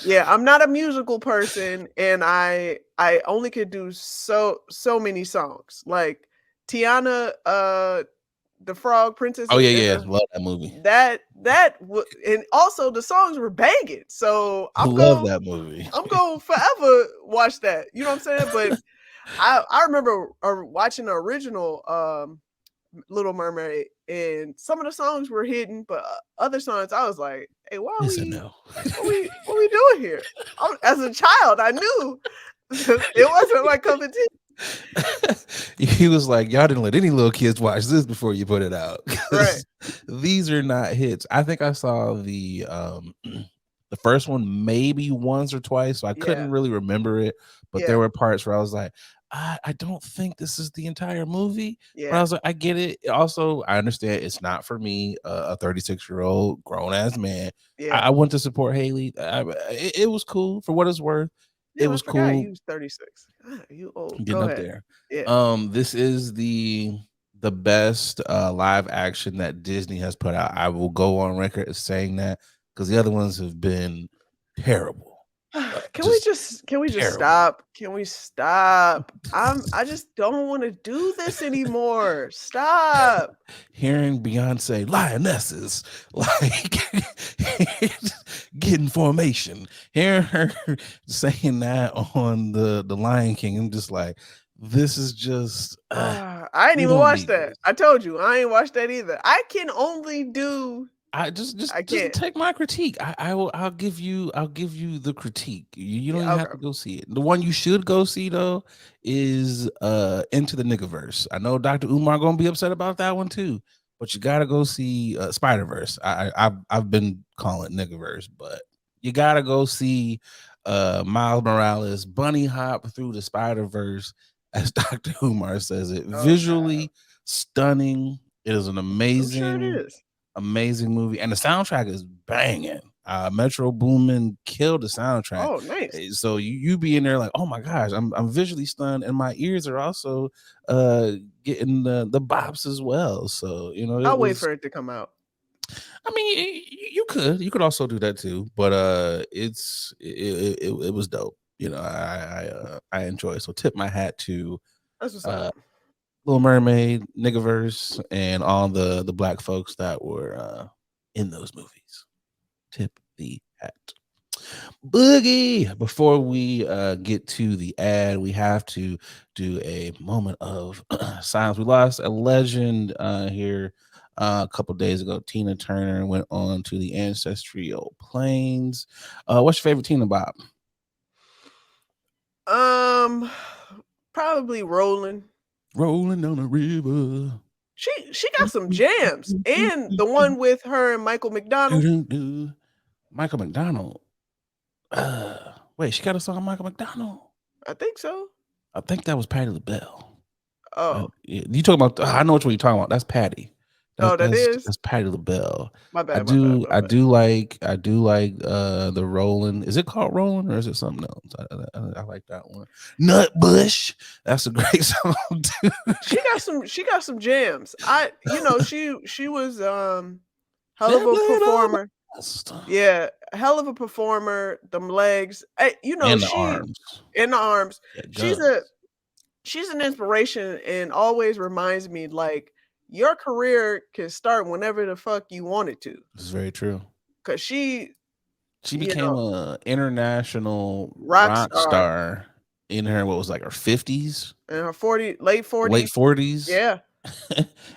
Speaker 2: yeah, I'm not a musical person and I only could do so many songs. Like Tiana the Frog Princess
Speaker 1: Oh, yeah,
Speaker 2: and
Speaker 1: yeah.
Speaker 2: the
Speaker 1: Love that movie.
Speaker 2: and also the songs were banging. So
Speaker 1: Love that movie.
Speaker 2: I'm going forever watch that. You know what I'm saying? But I remember watching the original Little Mermaid and some of the songs were hidden, but other songs I was like, "Hey,
Speaker 1: Yes and no.
Speaker 2: what we doing here?" As a child, I knew it wasn't my cup of tea.
Speaker 1: He was like, "Y'all didn't let any little kids watch this before you put it out
Speaker 2: Right.
Speaker 1: because these are not hits." I think I saw the first one maybe once or twice, so I
Speaker 2: Yeah.
Speaker 1: couldn't really remember it. But there
Speaker 2: Yeah.
Speaker 1: were parts where I was like, I don't think this is the entire movie. But I
Speaker 2: Yeah.
Speaker 1: was like, I get it. Also, I understand it's not for me, a 36-year-old grown ass man. I
Speaker 2: Yeah.
Speaker 1: want to support Haley. It was cool for what it's worth. It
Speaker 2: Damn, I
Speaker 1: was
Speaker 2: forgot
Speaker 1: cool
Speaker 2: you was 36. God, you old.
Speaker 1: getting
Speaker 2: Go
Speaker 1: up
Speaker 2: ahead.
Speaker 1: there.
Speaker 2: Yeah.
Speaker 1: This is the best live action that Disney has put out. I will go on record as saying that because the other ones have been terrible. Just
Speaker 2: Can we just
Speaker 1: terrible.
Speaker 2: stop? Can we stop? I just don't want to do this anymore. Stop.
Speaker 1: Hearing Beyonce lionesses, like getting formation, hearing her saying that on the Lion King, I'm just like, this is just
Speaker 2: I ain't
Speaker 1: we
Speaker 2: even
Speaker 1: don't
Speaker 2: watched
Speaker 1: need
Speaker 2: that.
Speaker 1: this.
Speaker 2: I told you, I ain't watched that either. I can only do
Speaker 1: I just
Speaker 2: I
Speaker 1: just
Speaker 2: can't.
Speaker 1: take my critique. I'll give you the critique. You don't
Speaker 2: Yeah,
Speaker 1: even have
Speaker 2: okay.
Speaker 1: to go see it. The one you should go see though is Into the Niggaverse. I know Dr. Umar gonna be upset about that one too, but you gotta go see Spider Verse. I've been calling it Niggaverse, but you gotta go see Miles Morales bunny hop through the Spider Verse, as Dr. Umar says it.
Speaker 2: Oh god.
Speaker 1: Visually stunning. It is an
Speaker 2: I'm sure it
Speaker 1: amazing
Speaker 2: is.
Speaker 1: amazing movie, and the soundtrack is banging. Metro Boomin killed the soundtrack.
Speaker 2: Oh, nice.
Speaker 1: So you be in there like, oh my gosh, I'm visually stunned, and my ears are also uh getting the bops as well. So it
Speaker 2: I'll wait
Speaker 1: was.
Speaker 2: for it to come out.
Speaker 1: I mean, you could also do that too, but it was dope. I enjoy it. So tip my hat to
Speaker 2: That's what's
Speaker 1: uh
Speaker 2: up.
Speaker 1: Little Mermaid, Niggaverse, and all the black folks that were in those movies. Tip the hat. Boogie. Before we get to the ad, we have to do a moment of silence. We lost a legend here a couple days ago. Tina Turner went on to the ancestral plains. What's your favorite Tina, Bob?
Speaker 2: Um, Probably Rolling.
Speaker 1: Rolling on a river.
Speaker 2: She got some jams, and the one with her and Michael McDonald.
Speaker 1: Michael McDonald. Wait, she got a song on Michael McDonald.
Speaker 2: I think so.
Speaker 1: I think that was Patti LaBelle.
Speaker 2: Oh,
Speaker 1: Yeah, you talking about? I know which one you're talking about. That's Patty.
Speaker 2: oh, that is
Speaker 1: That's Patti LaBelle.
Speaker 2: my bad, my bad, my
Speaker 1: I
Speaker 2: bad.
Speaker 1: do like the Rolling. Is it called Rolling or is it something else? I like that one. Nut Bush. That's a great song too.
Speaker 2: She got some jams. She was hell of
Speaker 1: That
Speaker 2: a
Speaker 1: blood on my
Speaker 2: performer.
Speaker 1: chest.
Speaker 2: Yeah, hell of a performer. Them legs.
Speaker 1: And the
Speaker 2: She
Speaker 1: arms.
Speaker 2: in the arms.
Speaker 1: Yeah,
Speaker 2: She's
Speaker 1: guns.
Speaker 2: a she's an inspiration and always reminds me like your career can start whenever the fuck you want it to.
Speaker 1: This is very true.
Speaker 2: Cause
Speaker 1: She
Speaker 2: you
Speaker 1: became
Speaker 2: know,
Speaker 1: a international
Speaker 2: rock
Speaker 1: rock
Speaker 2: star
Speaker 1: star in her what was like her 50s,
Speaker 2: in her late
Speaker 1: late
Speaker 2: 40s.
Speaker 1: 40s.
Speaker 2: Yeah,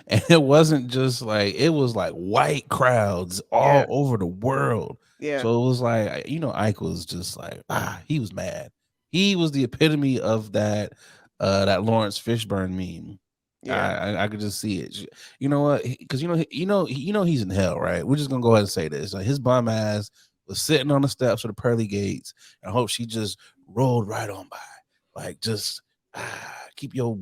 Speaker 1: And it wasn't just like it was like white crowds all
Speaker 2: yeah,
Speaker 1: over the world.
Speaker 2: yeah,
Speaker 1: So it was like, Ike was just like, he was mad. He was the epitome of that Lawrence Fishburne meme.
Speaker 2: yeah,
Speaker 1: I could just see it. You know what? Because he's in hell, right? We're just gonna go ahead and say this. Like his bum ass was sitting on the steps of the pearly gates, and I hope she just rolled right on by. Like just keep your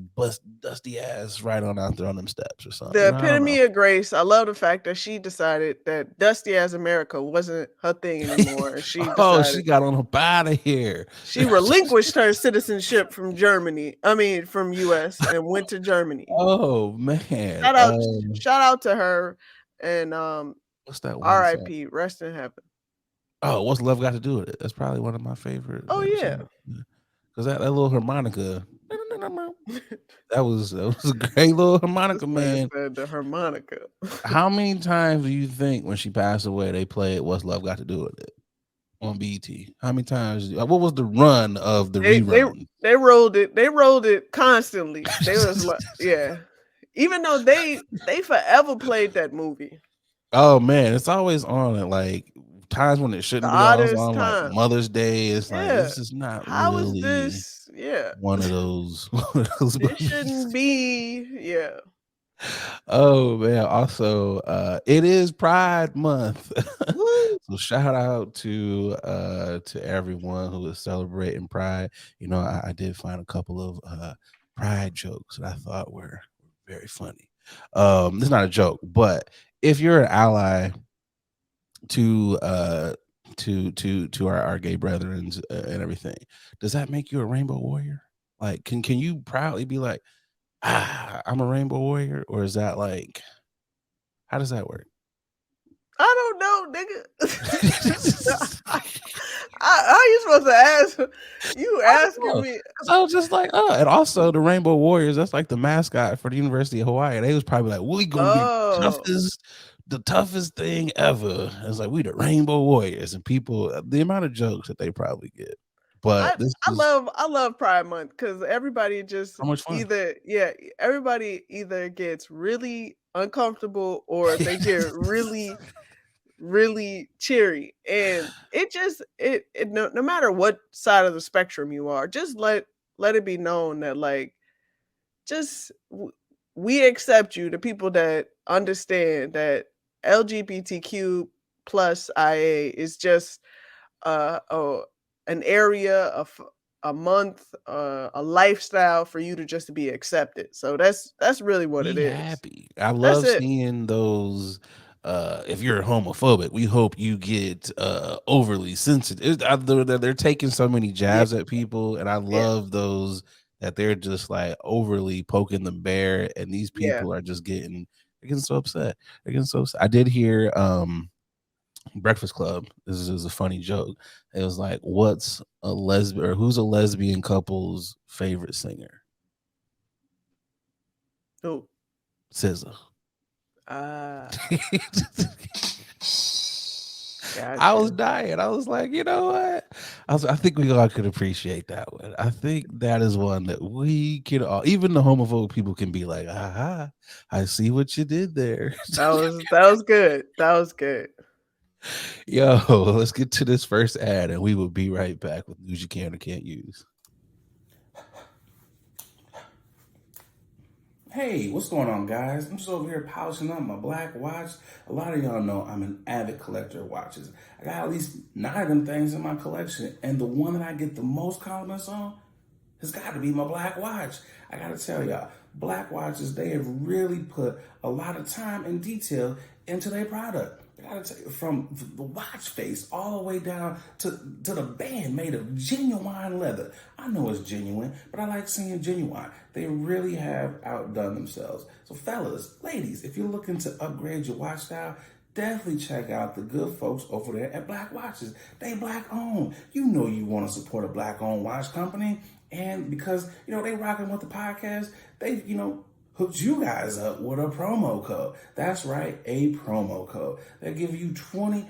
Speaker 1: dusty ass right on out there on them steps or something.
Speaker 2: the
Speaker 1: I don't know.
Speaker 2: epitome of grace. I love the fact that she decided that Dusty as America wasn't her thing anymore, and she
Speaker 1: Oh, she
Speaker 2: decided
Speaker 1: got on up out of here.
Speaker 2: she relinquished her citizenship from Germany. I mean, from US and went to Germany.
Speaker 1: Oh man.
Speaker 2: Shout out, shout out to her, and
Speaker 1: What's that one song?
Speaker 2: R.I.P. Rest in heaven.
Speaker 1: Oh, what's love got to do with it? That's probably one of my
Speaker 2: Oh
Speaker 1: favorite
Speaker 2: yeah,
Speaker 1: songs. Because that little harmonica, that was a great little
Speaker 2: this
Speaker 1: harmonica,
Speaker 2: nigga
Speaker 1: man.
Speaker 2: said the harmonica.
Speaker 1: How many times do you think when she passed away they played "What's Love Got to Do with It" on BET? How many times? What was the run of the
Speaker 2: they they
Speaker 1: rerun?
Speaker 2: they rolled it. They rolled it constantly. They was like, yeah. Even though they forever played that movie.
Speaker 1: Oh man, it's always on at like times when it
Speaker 2: The
Speaker 1: shouldn't be on. It's
Speaker 2: oddest
Speaker 1: on like
Speaker 2: times.
Speaker 1: Mother's Day. It's like
Speaker 2: Yeah.
Speaker 1: this is not
Speaker 2: How is
Speaker 1: really
Speaker 2: this? Yeah.
Speaker 1: one of those one of those
Speaker 2: This
Speaker 1: movies.
Speaker 2: shouldn't be. Yeah.
Speaker 1: Oh man, also it is Pride Month.
Speaker 2: Woo.
Speaker 1: So shout out to everyone who is celebrating Pride. You know, I did find a couple of Pride jokes that I thought were very funny. It's not a joke, but if you're an ally to our gay brethren and everything, does that make you a rainbow warrior? Like, can you proudly be like, I'm a rainbow warrior, or is that like, how does that work?
Speaker 2: I don't know, nigga. How you supposed to ask? You
Speaker 1: I don't
Speaker 2: asking
Speaker 1: know,
Speaker 2: me?
Speaker 1: 'cause I was just like, oh, and also the Rainbow Warriors, that's like the mascot for the University of Hawaii. They was probably like, we gonna be
Speaker 2: Oh,
Speaker 1: the toughest thing ever. It's like we the Rainbow Warriors, and people, the amount of jokes that they probably get. But
Speaker 2: I
Speaker 1: this
Speaker 2: I
Speaker 1: is
Speaker 2: love I love Pride Month because everybody just
Speaker 1: so much fun.
Speaker 2: either everybody either gets really uncomfortable or they get really really cheery, and it just it no matter what side of the spectrum you are, just let it be known that like just we accept you, the people that understand that LGBTQ plus IA is just a an area of a month, a lifestyle for you to just be accepted. So that's really what it
Speaker 1: Be
Speaker 2: is.
Speaker 1: happy. I
Speaker 2: That's
Speaker 1: love
Speaker 2: it.
Speaker 1: seeing those, if you're homophobic, we hope you get, overly sensitive. They're taking so many
Speaker 2: Yeah,
Speaker 1: jabs at people, and I
Speaker 2: yeah,
Speaker 1: love those that they're just, like, overly poking the bear, and these
Speaker 2: yeah.
Speaker 1: people are just they're getting so upset. They're getting so upset. I did hear, Breakfast Club, this is a funny joke. It was like, "What's a lesbian or who's a lesbian couple's favorite singer?"
Speaker 2: Oh,
Speaker 1: SZA.
Speaker 2: ah,
Speaker 1: I was
Speaker 2: gotcha.
Speaker 1: dying. I was like, you know what? I think we all could appreciate that one. I think that is one that we can all, even the homophobic people can be like, aha, I see what you did there.
Speaker 2: That was good. That was good.
Speaker 1: Yo, let's get to this first ad and we will be right back with news you can or can't use. Hey, what's going on, guys? I'm just over here polishing up my black watch. A lot of y'all know I'm an avid collector of watches. I got at least 9 of them things in my collection, and the one that I get the most compliments on has got to be my black watch. I got to tell y'all, black watches, they have really put a lot of time and detail into their product. I got to tell you, from the watch face all the way down to the band made of genuine leather. I know it's genuine, but I like seeing genuine. They really have outdone themselves. So fellas, ladies, if you're looking to upgrade your watch style, definitely check out the good folks over there at Black Watches. They black owned. You know you want to support a black owned watch company. And because, they rocking with the podcast, they, hooked you guys up with a promo code. That's right, a promo code. They give you 20%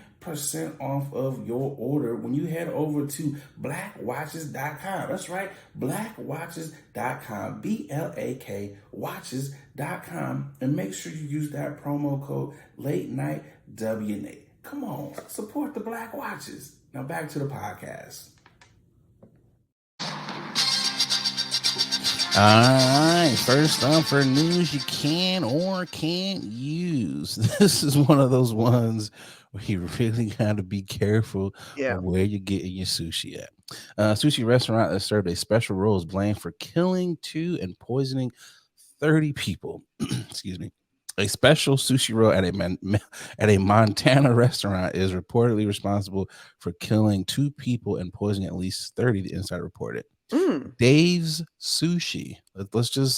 Speaker 1: off of your order when you head over to blackwatches.com. That's right, blackwatches.com. BLAK watches.com. And make sure you use that promo code late night WNA. Come on, support the Black Watches. Now back to the podcast. All right, first up for news you can or can't use. This is one of those ones where you really got to be careful
Speaker 2: Yeah.
Speaker 1: of where you're getting your sushi at. Sushi restaurant that served a special role is blamed for killing 2 and poisoning 30 people. Excuse me. A special sushi roll at a Montana restaurant is reportedly responsible for killing 2 people and poisoning at least 30, the Insider reported.
Speaker 2: Mm.
Speaker 1: Dave's Sushi. Let's just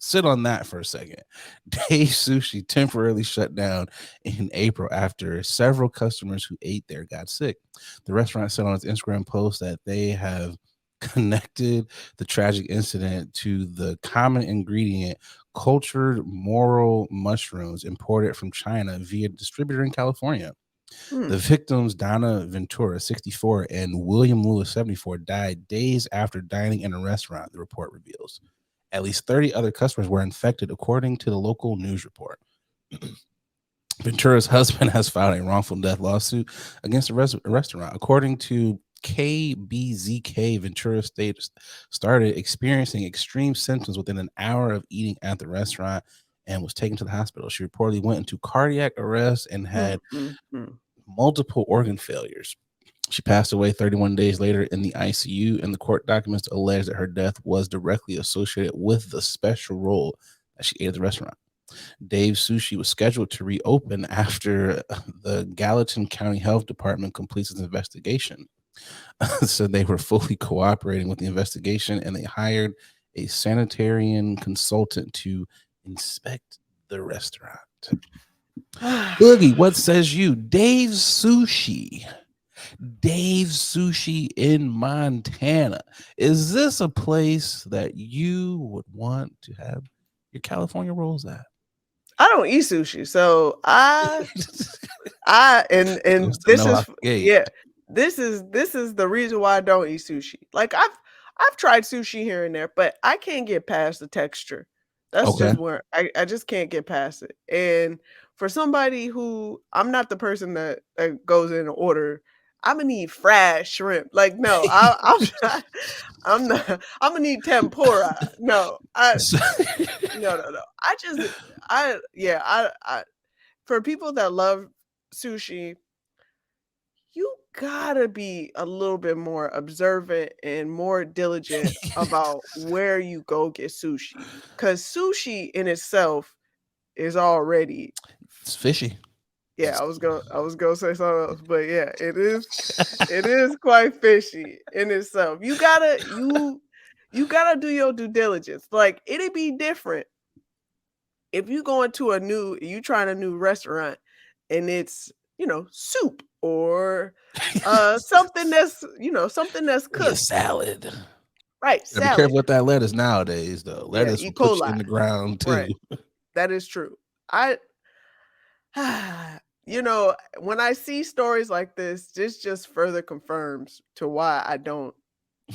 Speaker 1: sit on that for a second. Dave's Sushi temporarily shut down in April after several customers who ate there got sick. The restaurant said on its Instagram post that they have connected the tragic incident to the common ingredient cultured morel mushrooms imported from China via distributor in California. The
Speaker 2: Mm.
Speaker 1: victims, Donna Ventura, 64, and William Lewis, 74, died days after dining in a restaurant, the report reveals. At least 30 other customers were infected, according to the local news report. Ventura's husband has filed a wrongful death lawsuit against the restaurant. According to KBZK, Ventura started experiencing extreme symptoms within an hour of eating at the restaurant and was taken to the hospital. She reportedly went into cardiac arrest and had
Speaker 2: Mm.
Speaker 1: multiple organ failures. She passed away 31 days later in the ICU, and the court documents allege that her death was directly associated with the special role that she ate at the restaurant. Dave's Sushi was scheduled to reopen after the Gallatin County Health Department completes its investigation. So they were fully cooperating with the investigation, and they hired a sanitarian consultant to inspect the restaurant. Boogie, what says you? Dave's Sushi. Dave's Sushi in Montana. Is this a place that you would want to have your California rolls at?
Speaker 2: I don't eat sushi, so and
Speaker 1: Goes to
Speaker 2: this
Speaker 1: know
Speaker 2: is
Speaker 1: out the gate.
Speaker 2: yeah, this is the reason why I don't eat sushi. Like I've tried sushi here and there, but I can't get past the texture. That's
Speaker 1: Okay.
Speaker 2: just where I just can't get past it. And for somebody who I'm not the person that goes in and order, I'm gonna need fried shrimp. Like no, I'm not. I'm gonna need tempura. No,
Speaker 1: So-
Speaker 2: no. I for people that love sushi, you gotta be a little bit more observant and more diligent about where you go get sushi. Cause sushi in itself is already
Speaker 1: it's fishy.
Speaker 2: yeah, I was gonna say something else, but yeah, it is quite fishy in itself. You gotta do your due diligence. Like it'd be different if you go into you trying a new restaurant and it's, soup or something that's
Speaker 1: Maybe a
Speaker 2: cooked.
Speaker 1: salad.
Speaker 2: Right,
Speaker 1: Gotta be
Speaker 2: salad.
Speaker 1: careful with that lettuce nowadays, though.
Speaker 2: Yeah,
Speaker 1: Lettuce
Speaker 2: E.
Speaker 1: will put you
Speaker 2: coli.
Speaker 1: in the ground too.
Speaker 2: Right. That is true. I when I see stories like this just further confirms to why I don't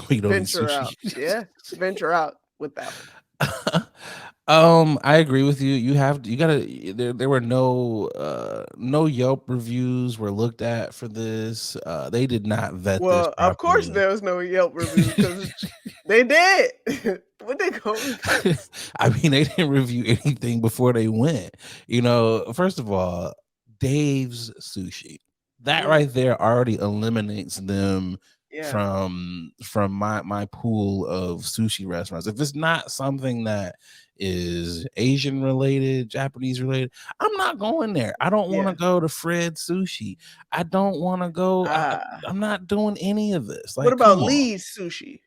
Speaker 1: You don't eat
Speaker 2: venture
Speaker 1: sushi.
Speaker 2: out. Yeah, venture out with that one.
Speaker 1: I agree with you. You gotta there were no Yelp reviews were looked at for this. They did not vet this
Speaker 2: Well, of course
Speaker 1: properly.
Speaker 2: there was no Yelp reviews because they did. What they gonna review?
Speaker 1: I mean, they didn't review anything before they went. First of all, Dave's Sushi. That
Speaker 2: Mm,
Speaker 1: right there already eliminates them
Speaker 2: yeah,
Speaker 1: from my pool of sushi restaurants. If it's not something that is Asian related, Japanese related, I'm not going there. I don't want to
Speaker 2: yeah.
Speaker 1: go to Fred Sushi. I don't want to go.
Speaker 2: Ah,
Speaker 1: I'm not doing any of this.
Speaker 2: what
Speaker 1: Like,
Speaker 2: about
Speaker 1: come on.
Speaker 2: Lee's Sushi?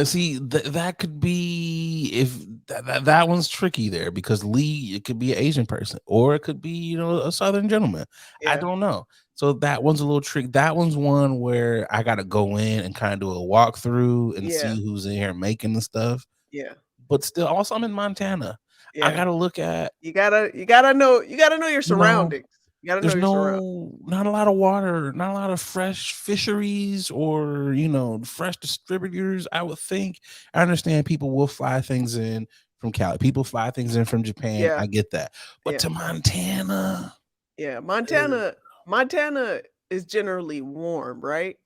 Speaker 1: See, that could be if that one's tricky there because Lee, it could be an Asian person or it could be a Southern gentleman. I
Speaker 2: Yeah,
Speaker 1: don't know. So that one's a little trick. That one's one where I got to go in and kind of do a walkthrough and
Speaker 2: yeah,
Speaker 1: see who's in here making the stuff.
Speaker 2: yeah,
Speaker 1: But still, also I'm in Montana. I
Speaker 2: yeah.
Speaker 1: got to look at
Speaker 2: You gotta know your
Speaker 1: you know
Speaker 2: surroundings. You gotta know
Speaker 1: there's
Speaker 2: your surroundings.
Speaker 1: not a lot of water, not a lot of fresh fisheries or, fresh distributors, I would think. I understand people will fly things in from Cali. People fly things in from Japan.
Speaker 2: Yeah,
Speaker 1: I get that. But
Speaker 2: yeah,
Speaker 1: to Montana,
Speaker 2: yeah.
Speaker 1: ugh.
Speaker 2: Montana is generally warm, right?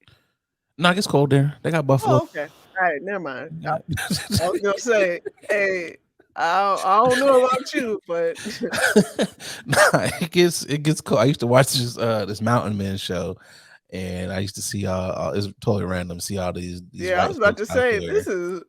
Speaker 1: No, it gets cold there. They got buffalo.
Speaker 2: Oh, okay. Alright, never mind. I was gonna say, hey, I don't know about you, but
Speaker 1: Nah, it gets cold. I used to watch this Mountain Man show, and I used to see it's totally random. See all these
Speaker 2: yeah, I
Speaker 1: white
Speaker 2: was about
Speaker 1: folks
Speaker 2: to
Speaker 1: out
Speaker 2: say
Speaker 1: there.
Speaker 2: this is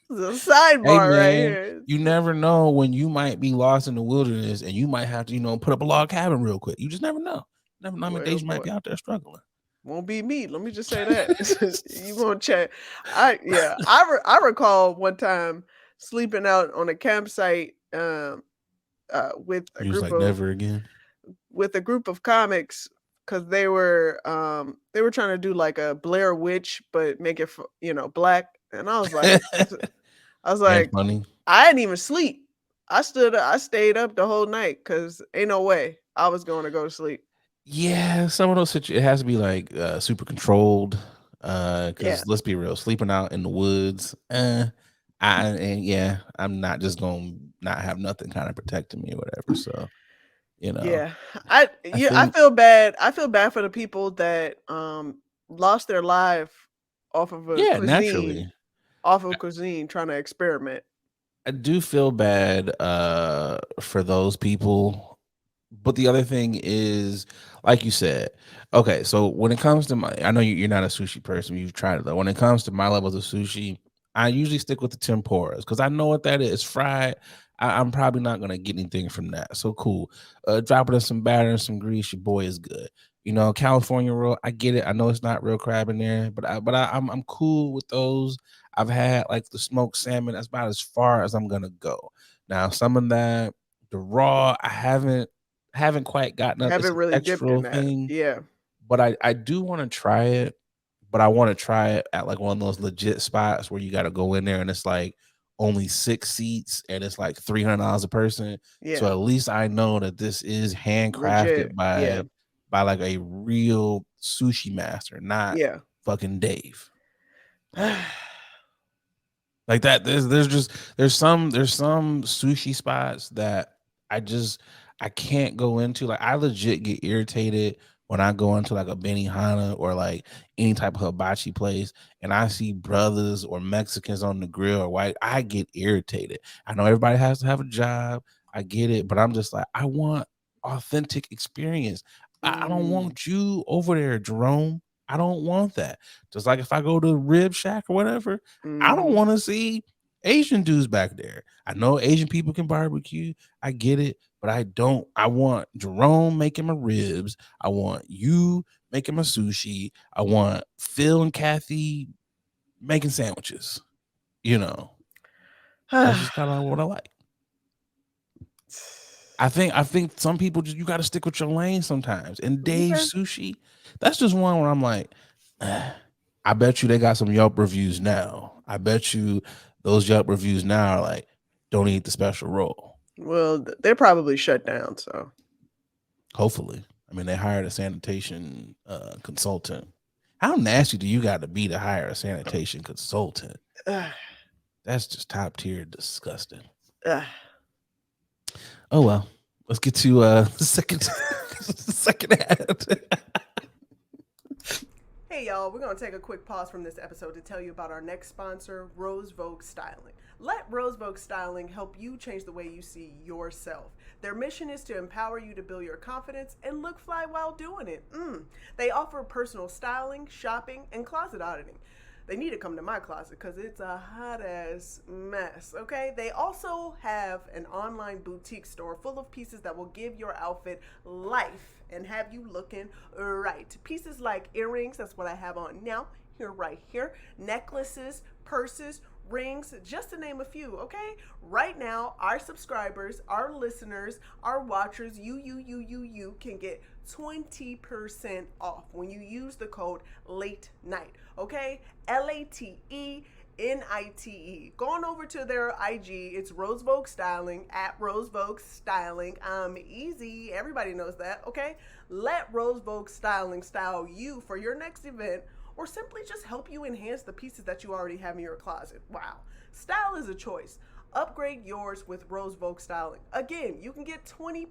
Speaker 2: this is a
Speaker 1: Hey
Speaker 2: sidebar right
Speaker 1: man,
Speaker 2: here.
Speaker 1: you never know when you might be lost in the wilderness and you might have to, put up a log cabin real quick. You just never know. Never know how many
Speaker 2: Boy, oh
Speaker 1: days you might
Speaker 2: boy.
Speaker 1: be out there struggling.
Speaker 2: Won't be me. Let me just say that. You won't check. I recall one time sleeping out on a campsite with a
Speaker 1: You're just
Speaker 2: group
Speaker 1: like
Speaker 2: of
Speaker 1: never again.
Speaker 2: comics because they were trying to do like a Blair Witch but make it black, and I was like I was
Speaker 1: And
Speaker 2: like
Speaker 1: funny.
Speaker 2: I didn't even sleep. I stayed up the whole night because ain't no way I was going to go to sleep.
Speaker 1: Yeah, some of those it has to be like super controlled.
Speaker 2: Yeah.
Speaker 1: Because let's be real, sleeping out in the woods, and yeah, I'm not just gonna not have nothing kind of protecting me or whatever. So you know,
Speaker 2: Yeah.
Speaker 1: I
Speaker 2: I
Speaker 1: think
Speaker 2: feel bad. I feel bad for the people that lost their life off of a
Speaker 1: yeah,
Speaker 2: cuisine,
Speaker 1: naturally,
Speaker 2: trying to experiment.
Speaker 1: I do feel bad for those people. But the other thing is, like you said, okay, so when it comes to my, I know you're not a sushi person. You've tried it though. When it comes to my levels of sushi, I usually stick with the tempuras because I know what that is. Fried. I'm probably not gonna get anything from that. So cool. Drop it in some batter and some grease. Your boy is good. You know, California roll. I get it. I know it's not real crab in there, I'm cool with those. I've had like the smoked salmon. That's about as far as I'm gonna go. Now, some of that, the raw, I haven't quite gotten up. It's
Speaker 2: Haven't
Speaker 1: a
Speaker 2: really dipped in
Speaker 1: textural
Speaker 2: that.
Speaker 1: thing,
Speaker 2: Yeah.
Speaker 1: but I do want to try it. But I want to try it at like one of those legit spots where you got to go in there and it's like only 6 seats and it's like $300 a person. So
Speaker 2: Yeah.
Speaker 1: at least I know that this is handcrafted
Speaker 2: Legit. Yeah.
Speaker 1: by like a real sushi master, not
Speaker 2: Yeah.
Speaker 1: fucking Dave. Like that, there's some sushi spots that I just I can't go into. Like I legit get irritated when I go into like a Benihana or like any type of hibachi place and I see brothers or Mexicans on the grill or white. I get irritated. I know everybody has to have a job. I get it, but I'm just like I want authentic experience. I don't
Speaker 2: Mm,
Speaker 1: want you over there, Jerome. I don't want that. Just like if I go to Rib Shack or whatever, I don't
Speaker 2: mhm.
Speaker 1: want to see Asian dudes back there. I know Asian people can barbecue. I get it, but I don't. I want Jerome making my ribs. I want you making my sushi. I want Phil and Kathy making sandwiches. You know, that's just kind of what I like. I think some people just you got to stick with your lane sometimes. And Dave
Speaker 2: Okay.
Speaker 1: Sushi, that's just one where I'm like, I bet you they got some Yelp reviews now. I bet you those Yelp reviews now are like, don't eat the special roll.
Speaker 2: Well, they're probably shut down, so.
Speaker 1: Hopefully, I mean they hired a sanitation consultant. How nasty do you got to be to hire a sanitation consultant?
Speaker 2: Ugh,
Speaker 1: That's just top tier disgusting.
Speaker 2: ugh.
Speaker 1: Oh well, let's get to the second the second ad.
Speaker 2: Hey y'all, we're going to take a quick pause from this episode to tell you about our next sponsor, Rose Vogue Styling. Let Rose Vogue Styling help you change the way you see yourself. Their mission is to empower you to build your confidence and look fly while doing it. They offer personal styling, shopping, and closet auditing. They need to come to my closet because it's a hot ass mess, okay? They also have an online boutique store full of pieces that will give your outfit life and have you looking right. Pieces like earrings, that's what I have on now, here, right here, necklaces, purses, rings, just to name a few, okay? Right now, our subscribers, our listeners, our watchers, you can get 20% off when you use the code late night, okay? LATENITE. Going over to their IG, it's Rose Vogue Styling at Rose Vogue Styling. Easy. Everybody knows that, okay? Let Rose Vogue Styling style you for your next event or simply just help you enhance the pieces that you already have in your closet. Wow. Style is a choice. Upgrade yours with Rose Vogue Styling. Again, you can get 20%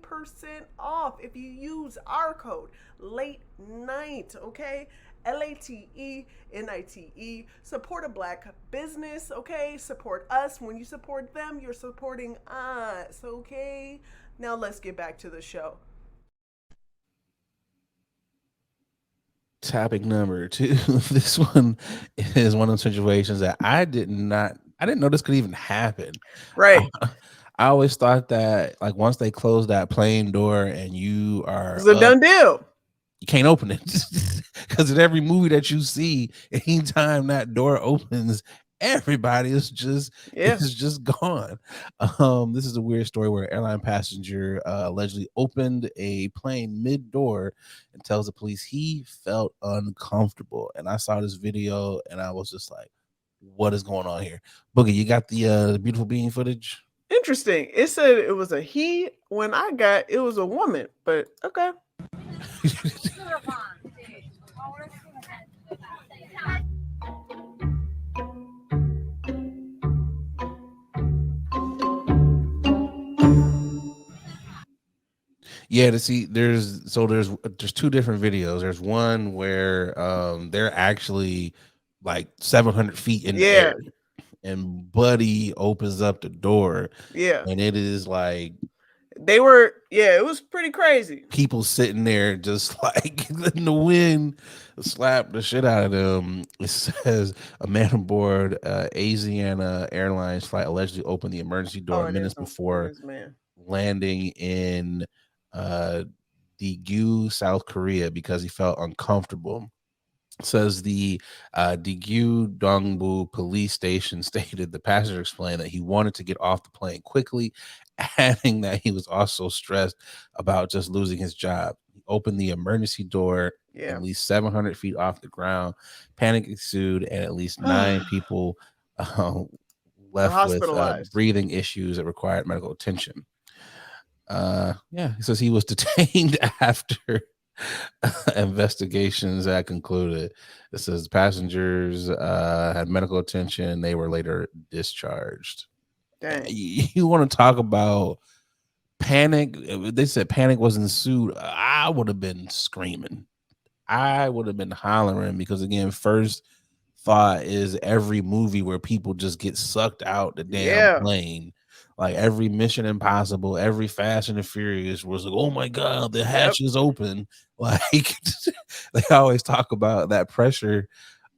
Speaker 2: off if you use our code late night, okay? LATENITE. Support a black business, okay? Support us. When you support them, you're supporting us, okay? Now let's get back to the show.
Speaker 1: Topic number two. This one is one of those situations that I didn't know this could even happen. I,
Speaker 2: Right.
Speaker 1: I always thought that like once they close that plane door and you are
Speaker 2: It's a
Speaker 1: up,
Speaker 2: done deal.
Speaker 1: you can't open it because in every movie that you see, anytime that door opens, everybody
Speaker 2: Yeah.
Speaker 1: is just gone. This is a weird story where an airline passenger allegedly opened a plane mid door and tells the police he felt uncomfortable. And I saw this video and I was just like, "What is going on here?" Boogie, you got the beautiful being footage?
Speaker 2: Interesting. It said it was a he. When I got it was a woman, but okay.
Speaker 1: Yeah, to see there's two different videos. There's one where they're actually like 700 feet in the air,
Speaker 2: Yeah,
Speaker 1: and Buddy opens up the door,
Speaker 2: yeah.
Speaker 1: and it is like
Speaker 2: They were, yeah, it was pretty crazy.
Speaker 1: people sitting there just like letting the wind slap the shit out of them. It says a man aboard Asiana Airlines flight allegedly opened the emergency
Speaker 2: Oh,
Speaker 1: door
Speaker 2: it
Speaker 1: minutes
Speaker 2: is it
Speaker 1: before
Speaker 2: is, man.
Speaker 1: landing in uh, Daegu, South Korea, because he felt uncomfortable. Says the Daegu Dongbu police station stated the passenger explained that he wanted to get off the plane quickly, adding that he was also stressed about just losing his job. He opened the emergency door at
Speaker 2: Yeah.
Speaker 1: least 700 feet off the ground. Panic ensued, and at least nine people uh,
Speaker 2: Were
Speaker 1: left with
Speaker 2: hospitalized.
Speaker 1: breathing issues that required medical attention. Yeah, he says he was detained after investigations that concluded. It says passengers had medical attention. They were later discharged.
Speaker 2: Dang.
Speaker 1: You want to talk about panic? They said panic was ensued. I would have been screaming. I would have been hollering because again, first thought is every movie where people just get sucked out the damn
Speaker 2: Yeah.
Speaker 1: plane. Like every Mission Impossible, every Fast and the Furious was like, oh my God, the
Speaker 2: Yep.
Speaker 1: hatch is open. Like they always talk about that pressure.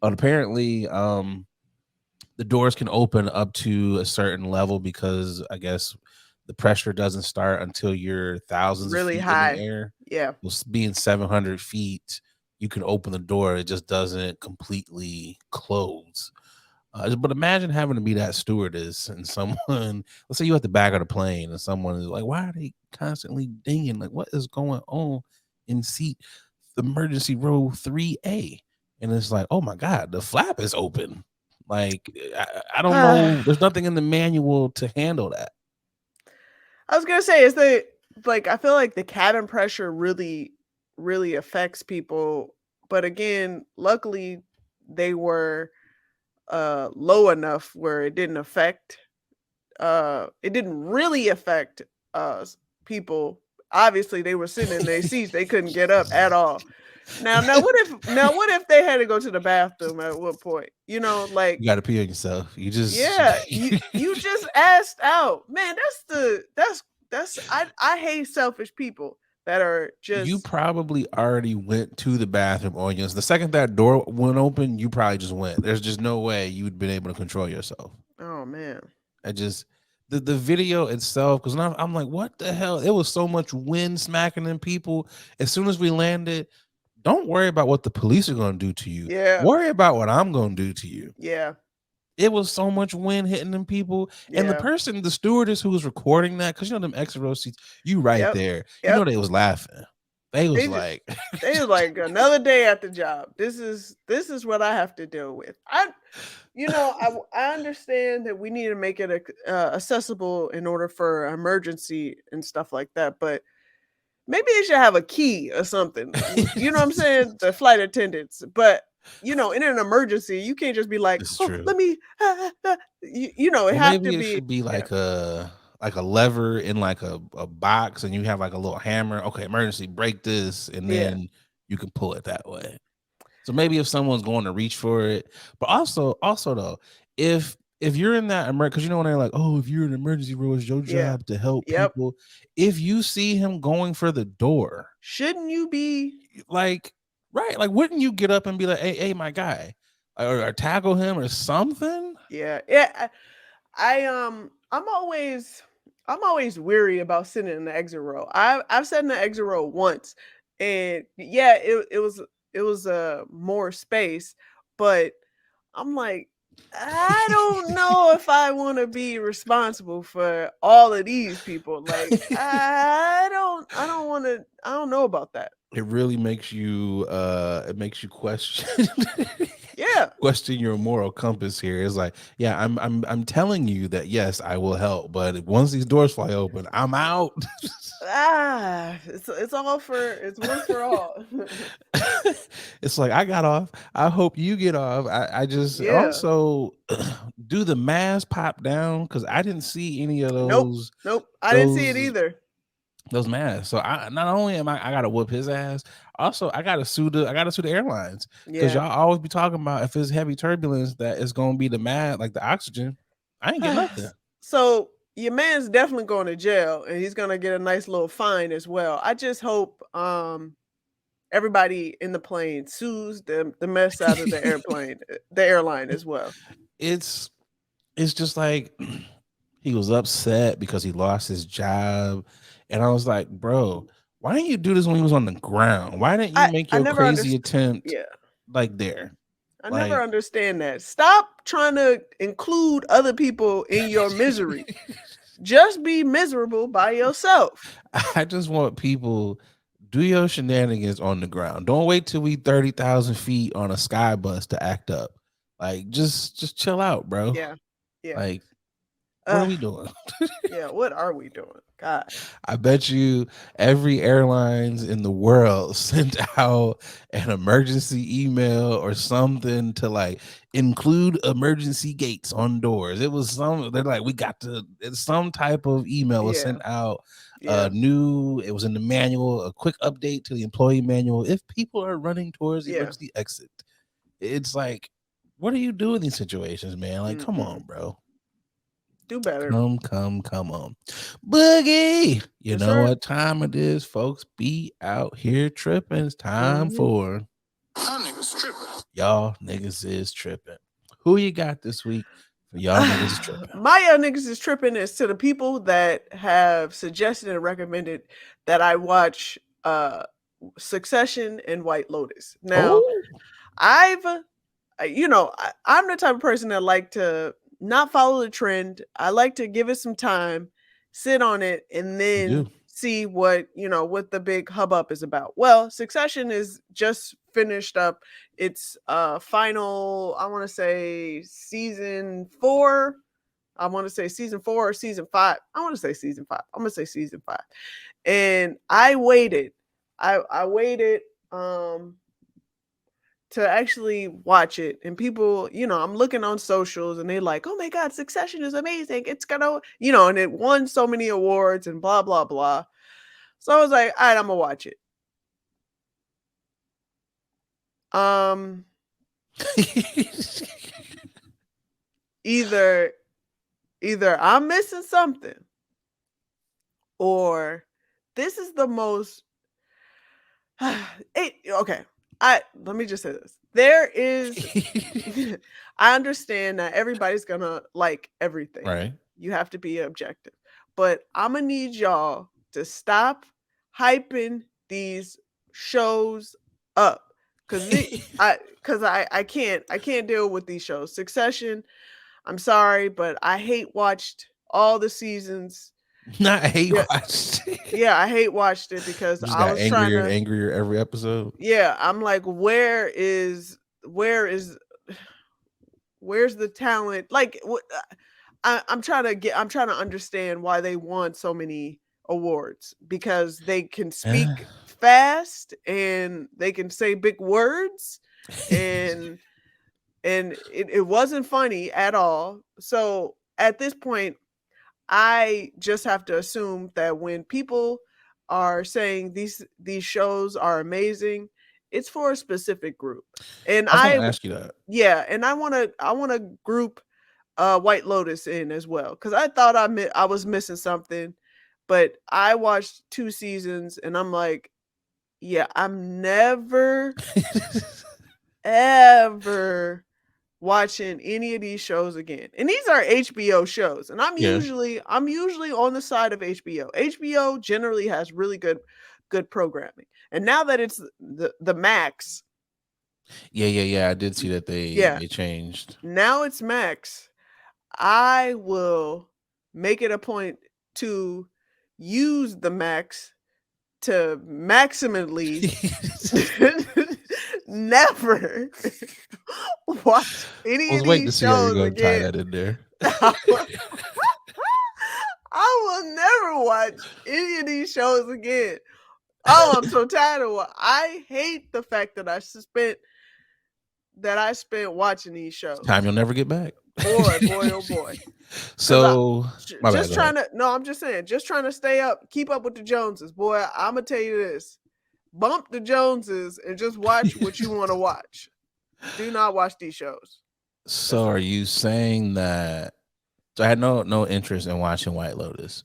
Speaker 1: But apparently, the doors can open up to a certain level because I guess the pressure doesn't start until you're thousands of
Speaker 2: Really
Speaker 1: feet in the
Speaker 2: high.
Speaker 1: air.
Speaker 2: Yeah.
Speaker 1: Well, being 700 feet, you can open the door. It just doesn't completely close. But imagine having to be that stewardess and someone, let's say you at the back of the plane and someone is like, why are they constantly dinging? Like, what is going on in seat emergency row 3A? And it's like, oh my God, the flap is open. Like, I don't know. There's nothing in the manual to handle that.
Speaker 2: I was gonna say, is the like I feel like the cabin pressure really affects people, but again, luckily they were low enough where it didn't really affect people. Obviously, they were sitting in their seats; they couldn't get up at all. What if they had to go to the bathroom at what point? You know, like
Speaker 1: You got to pee on yourself. You just,
Speaker 2: yeah, you just asked out. Man, that's I hate selfish people that are
Speaker 1: you
Speaker 2: just
Speaker 1: probably already went to the bathroom on yours. The second that door went open, you probably just went. There's just no way you'd been able to control yourself.
Speaker 2: oh man.
Speaker 1: I just the video itself, because I'm like, what the hell? It was so much wind smacking in people. As soon as we landed, don't worry about what the police are going to do to you.
Speaker 2: Yeah.
Speaker 1: Worry about what I'm going to do to you.
Speaker 2: Yeah.
Speaker 1: It was so much wind hitting them people, and
Speaker 2: Yeah.
Speaker 1: the stewardess who was recording that, because you know them extra row seats, you right
Speaker 2: Yep.
Speaker 1: there, you know
Speaker 2: Yep.
Speaker 1: they was laughing. They was
Speaker 2: They just
Speaker 1: like,
Speaker 2: they was like another day at the job. This is what I have to deal with. I understand that we need to make it accessible in order for emergency and stuff like that, but maybe they should have a key or something. You know what I'm saying? The flight attendants, but in an emergency, you can't just be like,
Speaker 1: this is
Speaker 2: "Oh,
Speaker 1: true.
Speaker 2: let me." It
Speaker 1: Or
Speaker 2: have to
Speaker 1: maybe it
Speaker 2: be.
Speaker 1: should be
Speaker 2: Yeah,
Speaker 1: like a lever in like a box, and you have like a little hammer. Okay, emergency, break this, and
Speaker 2: yeah,
Speaker 1: then you can pull it that way. So maybe if someone's going to reach for it, but also though, if you're in that emergency, because you know when they're like, oh, if you're in an emergency room, it's your
Speaker 2: yeah,
Speaker 1: job to help
Speaker 2: yep.
Speaker 1: people. If you see him going for the door,
Speaker 2: Shouldn't you be?
Speaker 1: like right, like wouldn't you get up and be like, hey, my guy, or tackle him or something?
Speaker 2: Yeah, yeah. I'm always weary about sitting in the exit row. I've sat in the exit row once, and yeah, it was more space, but I'm like, I don't know if I want to be responsible for all of these people. Like, I don't want to. I don't know about that.
Speaker 1: it really makes you it makes you question
Speaker 2: Yeah.
Speaker 1: question your moral compass here. It's like, yeah, I'm telling you that yes, I will help, but once these doors fly open, I'm out.
Speaker 2: It's once for all.
Speaker 1: It's like I got off. I hope you get off. I just
Speaker 2: Yeah.
Speaker 1: also do the mask pop down because I didn't see any of
Speaker 2: Nope. Nope. I didn't see it
Speaker 1: those
Speaker 2: either.
Speaker 1: those masks. So I not only am I gotta whoop his ass, also I gotta sue the airlines because
Speaker 2: Yeah.
Speaker 1: y'all always be talking about if it's heavy turbulence that it's gonna be the mask like the oxygen. I ain't get nothing.
Speaker 2: So your man's definitely going to jail and he's gonna get a nice little fine as well. I just hope everybody in the plane sues the mess out of the airline as well.
Speaker 1: it's it's just like he was upset because he lost his job. And I was like, bro, why didn't you do this when he was on the ground? Why didn't you make
Speaker 2: I
Speaker 1: your
Speaker 2: never
Speaker 1: crazy
Speaker 2: understood.
Speaker 1: attempt
Speaker 2: Yeah.
Speaker 1: like there?
Speaker 2: I never
Speaker 1: Like
Speaker 2: understand that. Stop trying to include other people in your misery. Just be miserable by yourself.
Speaker 1: I just want people do your shenanigans on the ground. Don't wait till we 30,000 feet on a sky bus to act up. Like just chill out, bro.
Speaker 2: Yeah. Yeah.
Speaker 1: Like, what are
Speaker 2: Uh,
Speaker 1: we doing?
Speaker 2: yeah. What are we doing? God.
Speaker 1: I bet you every airlines in the world sent out an emergency email or something to like include emergency gates on doors. It was they're like, we got to, it's some type of email was
Speaker 2: Yeah.
Speaker 1: sent out.
Speaker 2: Yeah.
Speaker 1: It was in the manual, a quick update to the employee manual. If people are running towards the
Speaker 2: Yeah.
Speaker 1: emergency exit, it's like, what do you do in these situations, man? Like, come on,
Speaker 2: Mm-mm.
Speaker 1: bro.
Speaker 2: Do better.
Speaker 1: Come on. Boogie. You
Speaker 2: Yes,
Speaker 1: know
Speaker 2: sir.
Speaker 1: what time it is, folks? Be out here tripping. It's time
Speaker 2: Hmm.
Speaker 1: for y'all niggas is tripping. Who you got this week for y'all niggas is tripping?
Speaker 2: My niggas is tripping is to the people that have suggested and recommended that I watch Succession and White Lotus. Now,
Speaker 1: Oh,
Speaker 2: I've I'm the type of person that like to not follow the trend. I like to give it some time, sit on it, and
Speaker 1: you
Speaker 2: then
Speaker 1: do.
Speaker 2: see what the big hubbub is about. Well, Succession is just finished up its final, I want to say season 4. I want to say season 4 or season 5. I want to say season 5. I'm going to say season 5. And I waited. I waited um to actually watch it, and people, I'm looking on socials and they're like, oh my god, Succession is amazing, it's gonna, and it won so many awards and blah blah blah. So I was like, all right, I'm gonna watch it. um either either I'm missing something, or this is the most okay, I let me just say this. There is I understand that everybody's gonna like everything.
Speaker 1: right.
Speaker 2: You have to be objective. But I'm gonna need y'all to stop hyping these shows up. Cause I can't deal with these shows. Succession, I'm sorry, but I hate watched all the seasons.
Speaker 1: Not hate
Speaker 2: Yeah,
Speaker 1: watch.
Speaker 2: yeah, I hate watched it because
Speaker 1: Just
Speaker 2: I
Speaker 1: got
Speaker 2: was trying
Speaker 1: angrier and
Speaker 2: to,
Speaker 1: angrier every episode.
Speaker 2: yeah, I'm like, where's the talent? Like, I'm trying to understand why they won so many awards, because they can
Speaker 1: Yeah.
Speaker 2: speak fast and they can say big words, and it wasn't funny at all. So at this point, I just have to assume that when people are saying these shows are amazing, it's for a specific group. And
Speaker 1: I was gonna ask you that.
Speaker 2: yeah, and I want to group White Lotus in as well, cuz I thought I was missing something, but I watched 2 seasons and I'm like, yeah, I'm never ever watching any of these shows again. And these are HBO shows. And
Speaker 1: Yeah.
Speaker 2: I'm usually on the side of HBO. HBO generally has really good programming. And now that it's the Max,
Speaker 1: Yeah. I did see that
Speaker 2: yeah,
Speaker 1: they changed.
Speaker 2: now it's Max. I will make it a point to use the Max to maximally never watch any
Speaker 1: was
Speaker 2: of
Speaker 1: waiting to
Speaker 2: these
Speaker 1: see how you're
Speaker 2: shows
Speaker 1: gonna tie
Speaker 2: again.
Speaker 1: that in there.
Speaker 2: I will never watch any of these shows again. Oh, I'm so tired of what I hate the fact that I spent watching these
Speaker 1: Time
Speaker 2: shows.
Speaker 1: you'll never get back.
Speaker 2: Boy, boy, oh boy. Cause I
Speaker 1: So my bad.
Speaker 2: just
Speaker 1: Go ahead.
Speaker 2: trying to no, I'm just saying, just trying to stay up, keep up with the Joneses. Boy, I'm gonna tell you this. Bump the Joneses and just watch what you want to watch. Do not watch these shows.
Speaker 1: So
Speaker 2: That's
Speaker 1: are
Speaker 2: all.
Speaker 1: you saying that? So I had no interest in watching White Lotus,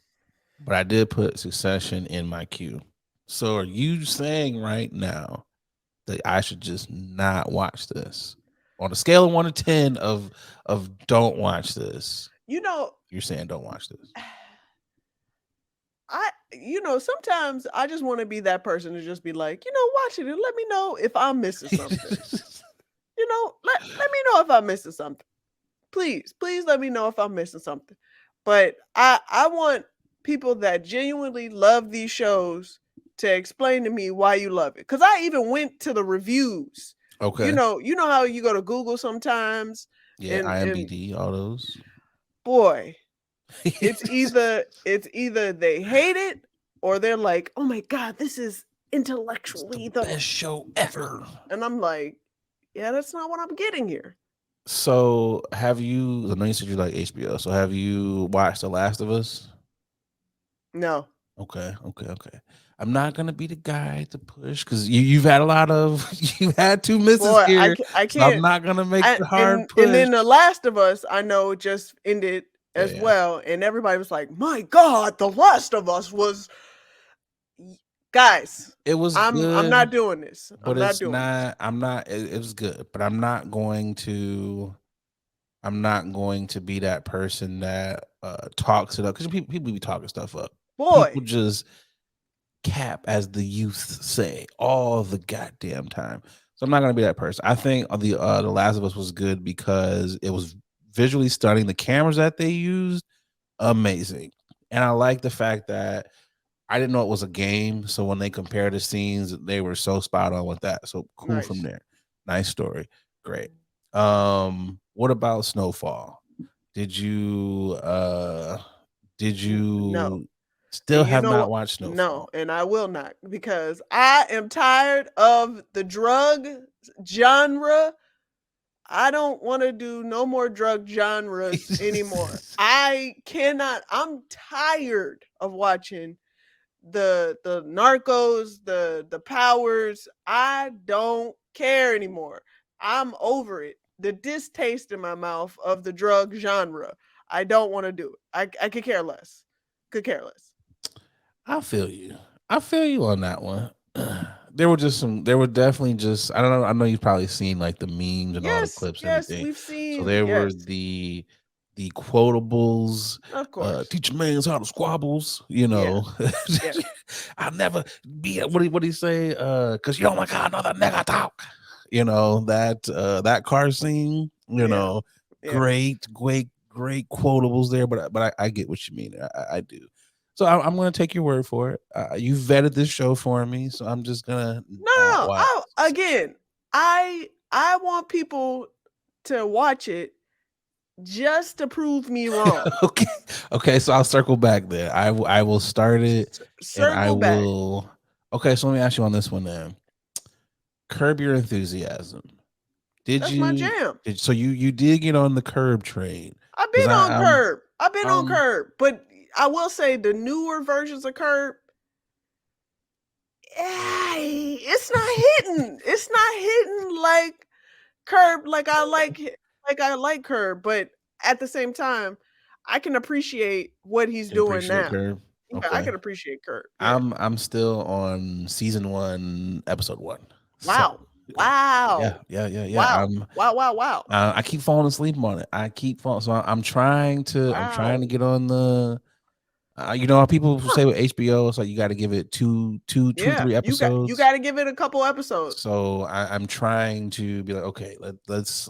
Speaker 1: but I did put Succession in my queue. So are you saying right now that I should just not watch this? On a scale of 1 to 10 of don't watch this,
Speaker 2: You know,
Speaker 1: you're saying don't watch
Speaker 2: sometimes I just want to be that person to just be like, watch it and let me know if I'm missing something.
Speaker 1: this.
Speaker 2: Let me know if I'm missing something. Please let me know if I'm missing something. But I want people that genuinely love these shows to explain to me why you love it. Cause I even went to the reviews.
Speaker 1: Okay.
Speaker 2: You know how you go to Google sometimes
Speaker 1: Yeah,
Speaker 2: and
Speaker 1: IMBD, all those.
Speaker 2: boy, it's either they hate it or they're like, "Oh my god, this is
Speaker 1: It's the
Speaker 2: intellectually the,"
Speaker 1: best show ever.
Speaker 2: and I'm like, "Yeah, that's not what I'm getting here."
Speaker 1: So have you? I know you said you like HBO. So have you watched The Last of Us?
Speaker 2: No.
Speaker 1: Okay. I'm not gonna be the guy to push because you've had a lot of you've had two misses
Speaker 2: Boy,
Speaker 1: here,
Speaker 2: I
Speaker 1: so I'm
Speaker 2: can't.
Speaker 1: not gonna make the hard
Speaker 2: And
Speaker 1: push.
Speaker 2: then The Last of Us, I know just ended as
Speaker 1: Yeah,
Speaker 2: well, and everybody was like, "My God, The Last of Us was." Guys,
Speaker 1: it was
Speaker 2: I'm
Speaker 1: good,
Speaker 2: not doing this. I'm
Speaker 1: but
Speaker 2: not
Speaker 1: it's
Speaker 2: doing this.
Speaker 1: not. I'm not. It was good, but I'm not going to. I'm not going to be that person that talks it up because people be talking stuff up. People
Speaker 2: Boy,
Speaker 1: just cap, as the youth say, all the goddamn time. So I'm not gonna be that person. I think the Last of Us was good because it was visually stunning. The cameras that they used, amazing, and I like the fact that I didn't know it was a game. So when they compared the scenes, they were so spot on with that. So cool from
Speaker 2: nice.
Speaker 1: there. Nice story. Great. What about Snowfall? Did you uh did
Speaker 2: No.
Speaker 1: you
Speaker 2: And
Speaker 1: still
Speaker 2: you
Speaker 1: have
Speaker 2: know
Speaker 1: not
Speaker 2: what?
Speaker 1: watched
Speaker 2: No,
Speaker 1: Snowfall?
Speaker 2: and I will not because I am tired of the drug genre. I don't want to do no more drug genres anymore. I cannot. I'm tired of watching the narcos, the powers. I don't care anymore. I'm over it. The distaste in my mouth of the drug genre. I don't want to do it. I could care less. Could care less.
Speaker 1: I feel you. I feel you on that one. There were just some. There were definitely just. I don't know. I know you've probably seen like the memes and all the
Speaker 2: Yes,
Speaker 1: clips and
Speaker 2: yes,
Speaker 1: everything.
Speaker 2: we've
Speaker 1: So
Speaker 2: seen.
Speaker 1: there were
Speaker 2: Yes,
Speaker 1: the quotables.
Speaker 2: of course.
Speaker 1: Teach man's how to squabbles. You
Speaker 2: Yeah,
Speaker 1: know,
Speaker 2: yeah,
Speaker 1: I'll never be. What do you say? Because you don't like how another nigga talk. You know that car scene. You
Speaker 2: yeah,
Speaker 1: know,
Speaker 2: yeah.
Speaker 1: great quotables there. But I get what you mean. I do. So I'm going to take your word for it. You vetted this show for me, so I'm just gonna
Speaker 2: No,
Speaker 1: not
Speaker 2: no, no.
Speaker 1: watch.
Speaker 2: Again, I want people to watch it just to prove me wrong.
Speaker 1: Okay, okay. So I'll circle back there. I will start it, and I
Speaker 2: Circle back.
Speaker 1: will. Okay, so let me ask you on this one then. Curb Your Enthusiasm. Did
Speaker 2: That's my
Speaker 1: you?
Speaker 2: jam.
Speaker 1: So you did get on the curb train?
Speaker 2: I've
Speaker 1: Because
Speaker 2: been on Curb. I've been on
Speaker 1: I'm
Speaker 2: Curb, but I will say the newer versions of Curb, it's not hitting. It's not hitting like Curb like I like Curb, but at the same time, I can appreciate what he's
Speaker 1: can
Speaker 2: doing
Speaker 1: appreciate
Speaker 2: now.
Speaker 1: Curb.
Speaker 2: Yeah, I
Speaker 1: Okay.
Speaker 2: can appreciate Curb. Yeah.
Speaker 1: I'm still on season 1, episode 1. So
Speaker 2: Wow. Wow.
Speaker 1: yeah.
Speaker 2: Wow. Wow, wow, wow.
Speaker 1: I keep falling asleep on it. I keep falling. So I'm trying to
Speaker 2: Wow.
Speaker 1: get on the. You know how people
Speaker 2: Huh.
Speaker 1: say with HBO, it's like you got to give it two,
Speaker 2: Yeah.
Speaker 1: three
Speaker 2: You
Speaker 1: episodes.
Speaker 2: gotta give it a couple episodes.
Speaker 1: So I'm trying to be like, okay, let's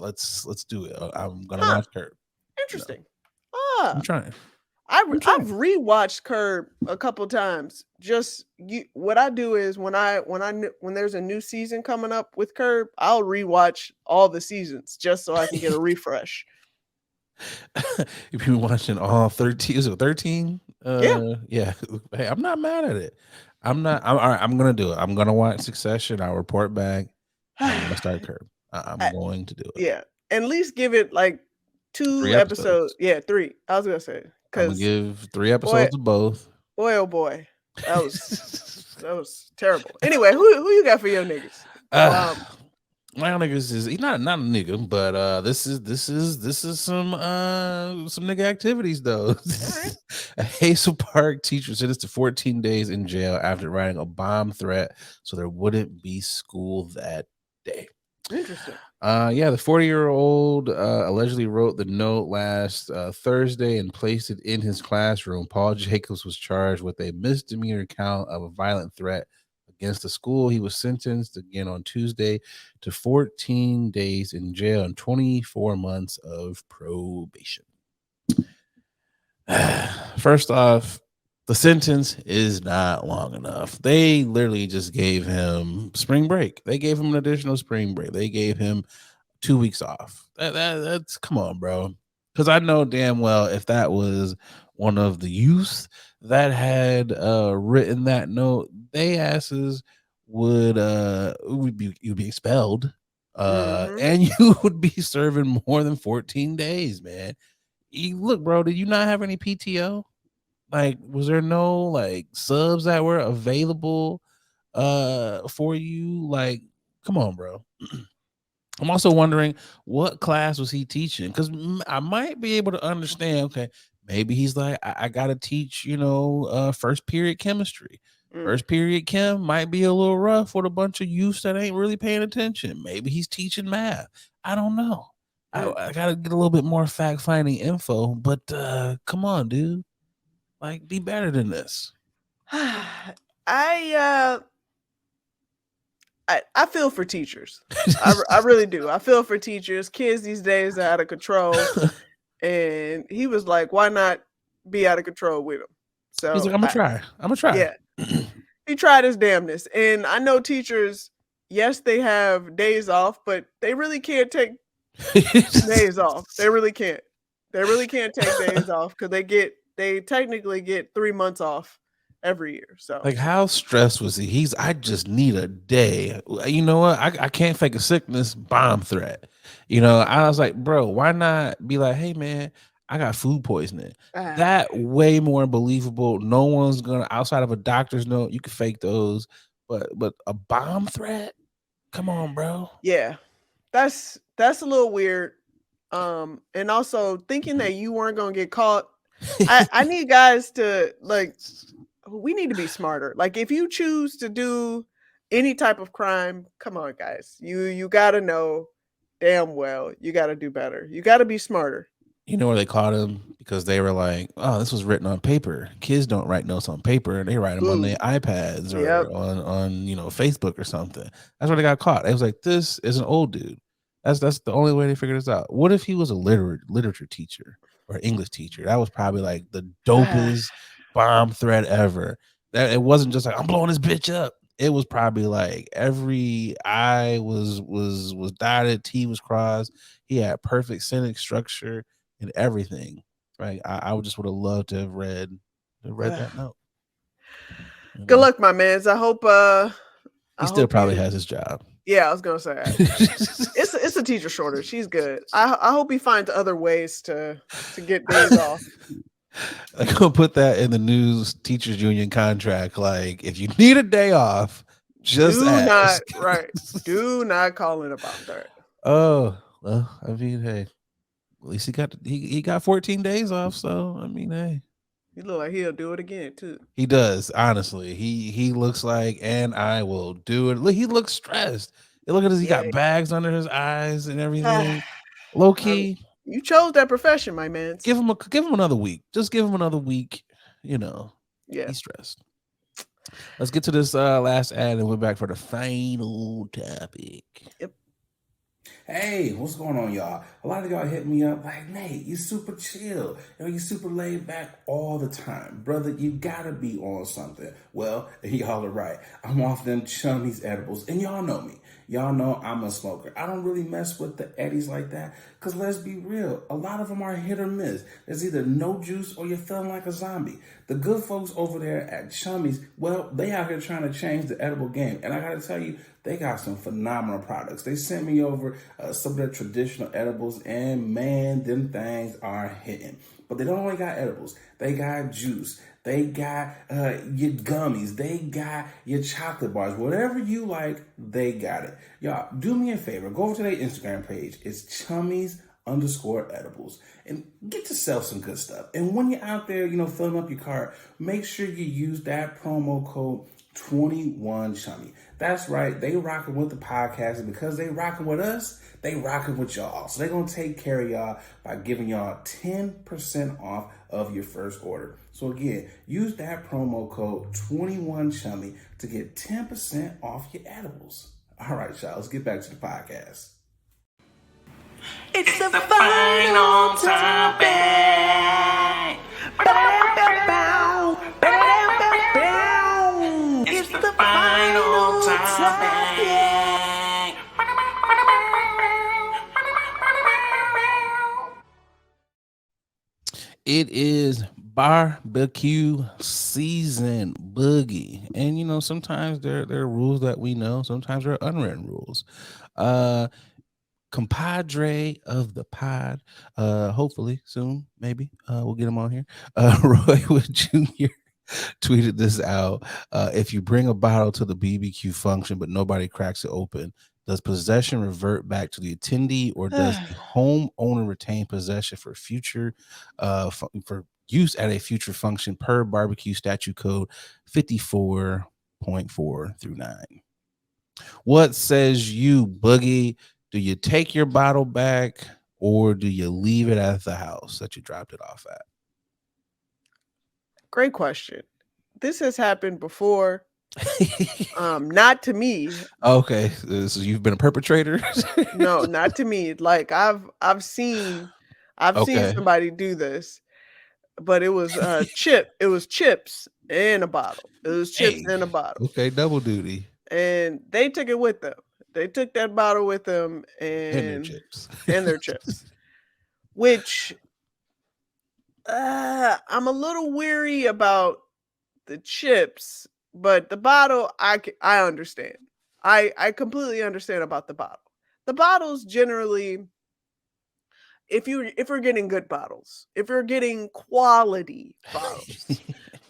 Speaker 1: do it. I'm gonna
Speaker 2: Huh.
Speaker 1: watch her. You know,
Speaker 2: Interesting.
Speaker 1: I'm
Speaker 2: Ah.
Speaker 1: trying. I'm
Speaker 2: I've
Speaker 1: trying.
Speaker 2: rewatched Curb a couple times. Just what I do is when there's a new season coming up with Curb, I'll rewatch all the seasons just so I can get a refresh.
Speaker 1: If you're watching all 13, is it 13?
Speaker 2: Yeah.
Speaker 1: Yeah. Hey, I'm not mad at it. I'm not. All right. I'm gonna do it. I'm gonna watch Succession. I'll report back, and I'm gonna start Curb. I'm
Speaker 2: I-
Speaker 1: going to do it.
Speaker 2: yeah. At least give it like
Speaker 1: Three
Speaker 2: 2 episodes.
Speaker 1: episodes.
Speaker 2: Yeah, three. I was gonna say
Speaker 1: I'm gonna
Speaker 2: because
Speaker 1: give 3 episodes
Speaker 2: boy,
Speaker 1: of both.
Speaker 2: boy, oh boy, that was terrible. Anyway, who you got for your niggas?
Speaker 1: uh,
Speaker 2: Um,
Speaker 1: my niggas is he's not a nigga, but this is some nigga activities though.
Speaker 2: all right,
Speaker 1: A Hazel Park teacher sentenced to 14 days in jail after writing a bomb threat so there wouldn't be school that day.
Speaker 2: interesting.
Speaker 1: Yeah, the 40-year-old allegedly wrote the note last Thursday and placed it in his classroom. Paul Jacobs was charged with a misdemeanor count of a violent threat against the school. He was sentenced again on Tuesday to 14 days in jail and 24 months of probation. First off, the sentence is not long enough. They literally just gave him spring break. They gave him an additional spring break. They gave him 2 weeks off. That's come on, bro. Because I know damn well if that was one of the youth that had written that note, they asses would be you'd be expelled.
Speaker 2: Mm-hmm.
Speaker 1: And you would be serving more than 14 days, man. Look, bro, did you not have any PTO? Like, was there no like subs that were available for you? Like, come on, bro. I'm also wondering what class was he teaching because I might be able to understand. Okay, maybe he's like, I got to teach, first period chemistry.
Speaker 2: Mm,
Speaker 1: First period chem might be a little rough with a bunch of youths that ain't really paying attention. Maybe he's teaching math. I don't know. I,
Speaker 2: mm.
Speaker 1: I got to get a little bit more fact finding info, but come on, dude. Like, be better than this.
Speaker 2: I I feel for teachers. I really do. I feel for teachers. Kids these days are out of control, and he was like, "Why not be out of control with him?"
Speaker 1: He's like,
Speaker 2: So
Speaker 1: I'm gonna try. I'm gonna try.
Speaker 2: yeah, he tried his damnness. And I know teachers. Yes, they have days off, but they really can't take days off. They really can't. They really can't take days off because they technically get 3 months off every year. So
Speaker 1: Like, how stressed was he? I just need a day. You know what? I can't fake a sickness bomb threat. I was like, bro, why not be like, hey, man, I got food poisoning. That way more believable. No one's gonna outside of a doctor's note. You can fake those, but a bomb threat? Come on, bro.
Speaker 2: yeah, that's a little weird. And also thinking that you weren't gonna get caught. I need guys to like we need to be smarter. Like if you choose to do any type of crime, come on guys. You gotta know damn well you gotta do better. You gotta be smarter.
Speaker 1: You know where they caught him? Because they were like, "Oh, this was written on paper. Kids don't write notes on paper. They write them on their
Speaker 2: Mm.
Speaker 1: iPads or
Speaker 2: Yep.
Speaker 1: on Facebook or something." That's where they got caught. It was like, "This is an old dude." That's the only way they figured this out. What if he was a literature teacher or English teacher? That was probably like the dopest bomb threat ever. That it wasn't just like I'm blowing this bitch up. It was probably like every I was dotted, T was crossed. He had perfect sentence structure and everything. Right. I would just would have loved to have read that note. You
Speaker 2: Good
Speaker 1: know,
Speaker 2: luck, my mans.
Speaker 1: he
Speaker 2: I
Speaker 1: still
Speaker 2: hope
Speaker 1: probably
Speaker 2: you
Speaker 1: has his job.
Speaker 2: yeah, I was gonna say it's a teacher shortage. She's good. I hope he finds other ways to get days off.
Speaker 1: I'm gonna put that in the news teachers union contract. Like, if you need a day off, just
Speaker 2: Do not
Speaker 1: ask.
Speaker 2: right. Do not call in a bomb threat.
Speaker 1: Oh well, I mean, hey, at least he got 14 days off. So I mean, hey,
Speaker 2: He look like he'll do it again too.
Speaker 1: he does. Honestly, he looks like, and I will do it. Look, he looks stressed. Look at his. He
Speaker 2: Yeah.
Speaker 1: got bags under his eyes and everything. Low
Speaker 2: Um,
Speaker 1: key,
Speaker 2: you chose that profession, my mans.
Speaker 1: give him another week. Just give him another week. You know,
Speaker 2: Yeah.
Speaker 1: he's stressed. Let's get to this last ad and we're back for the final topic.
Speaker 2: Yep.
Speaker 1: Hey, what's going on, y'all? A lot of y'all hit me up like, Nate, you super chill. You super laid back all the time. Brother, you gotta be on something. Well, y'all are right. I'm off them chummies edibles, and y'all know me. Y'all know I'm a smoker. I don't really mess with the eddies like that, because let's be real, a lot of them are hit or miss. There's either no juice or you're feeling like a zombie. The good folks over there at Chummies, well, they out here trying to change the edible game. And I gotta tell you, they got some phenomenal products. They sent me over some of their traditional edibles, and man, them things are hitting. But they don't only got edibles, they got juice. They got your gummies. They got your chocolate bars. Whatever you like, they got it. Y'all, do me a favor. Go over to their Instagram page. It's chummies_edibles. And get yourself some good stuff. And when you're out there, filling up your cart, make sure you use that promo code 21 Chummy. That's right. They rocking with the podcast, and because they rocking with us, they rocking with y'all. So they're going to take care of y'all by giving y'all 10% off of your first order. So again, use that promo code 21 Chummy to get 10% off your edibles. All right, y'all, let's get back to the podcast.
Speaker 3: It's the final topic. It's the final topic.
Speaker 1: It is barbecue season, Boogie. And sometimes there are rules that we know, sometimes there are unwritten rules. Compadre of the pod, hopefully soon, maybe we'll get him on here. Roy Wood Jr. tweeted this out. If you bring a bottle to the BBQ function but nobody cracks it open, does possession revert back to the attendee, or does the homeowner retain possession for future for use at a future function per barbecue statute code 54.4 through 9? What says you, Boogie? Do you take your bottle back, or do you leave it at the house that you dropped it off at?
Speaker 2: Great question. This has happened before. Not to me.
Speaker 1: Okay, so you've been a perpetrator.
Speaker 2: No, not to me. Like I've seen
Speaker 1: Okay.
Speaker 2: somebody do this, but it was it was chips in a bottle. It was chips
Speaker 1: Hey,
Speaker 2: in a bottle.
Speaker 1: okay, double duty
Speaker 2: And they took it with them. They took that bottle with them
Speaker 1: and their chips.
Speaker 2: and their chips. Which I'm a little weary about the chips, but the bottle I understand. I completely understand about the bottle. The bottles generally, if we're getting good bottles, if you're getting quality bottles,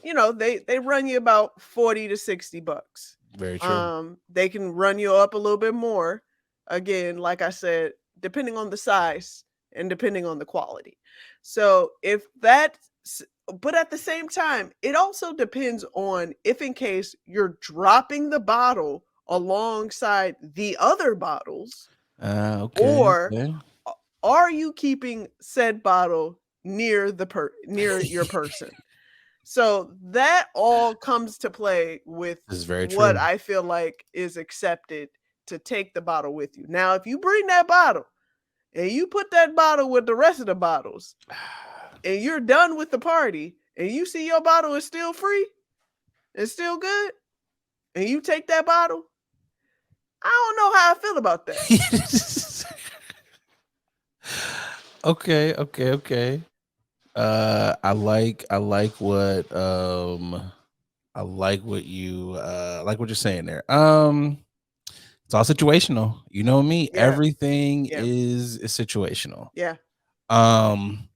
Speaker 2: they run you about 40 to 60 bucks.
Speaker 1: Very true.
Speaker 2: They can run you up a little bit more. Again, like I said, depending on the size and depending on the quality. So if that but at the same time, it also depends on if in case you're dropping the bottle alongside the other bottles,
Speaker 1: Okay,
Speaker 2: or
Speaker 1: okay.
Speaker 2: are you keeping said bottle near near your person? So that all comes to play with
Speaker 1: This is very
Speaker 2: what
Speaker 1: true.
Speaker 2: I feel like is accepted to take the bottle with you. Now, if you bring that bottle and you put that bottle with the rest of the bottles and you're done with the party and you see your bottle is still free, it's still good, and you take that bottle, I don't know how I feel about that.
Speaker 1: Okay, okay, okay. I like what you like what you're saying there. It's all situational. You know me,
Speaker 2: Yeah,
Speaker 1: everything
Speaker 2: yeah,
Speaker 1: is situational.
Speaker 2: yeah,
Speaker 1: Um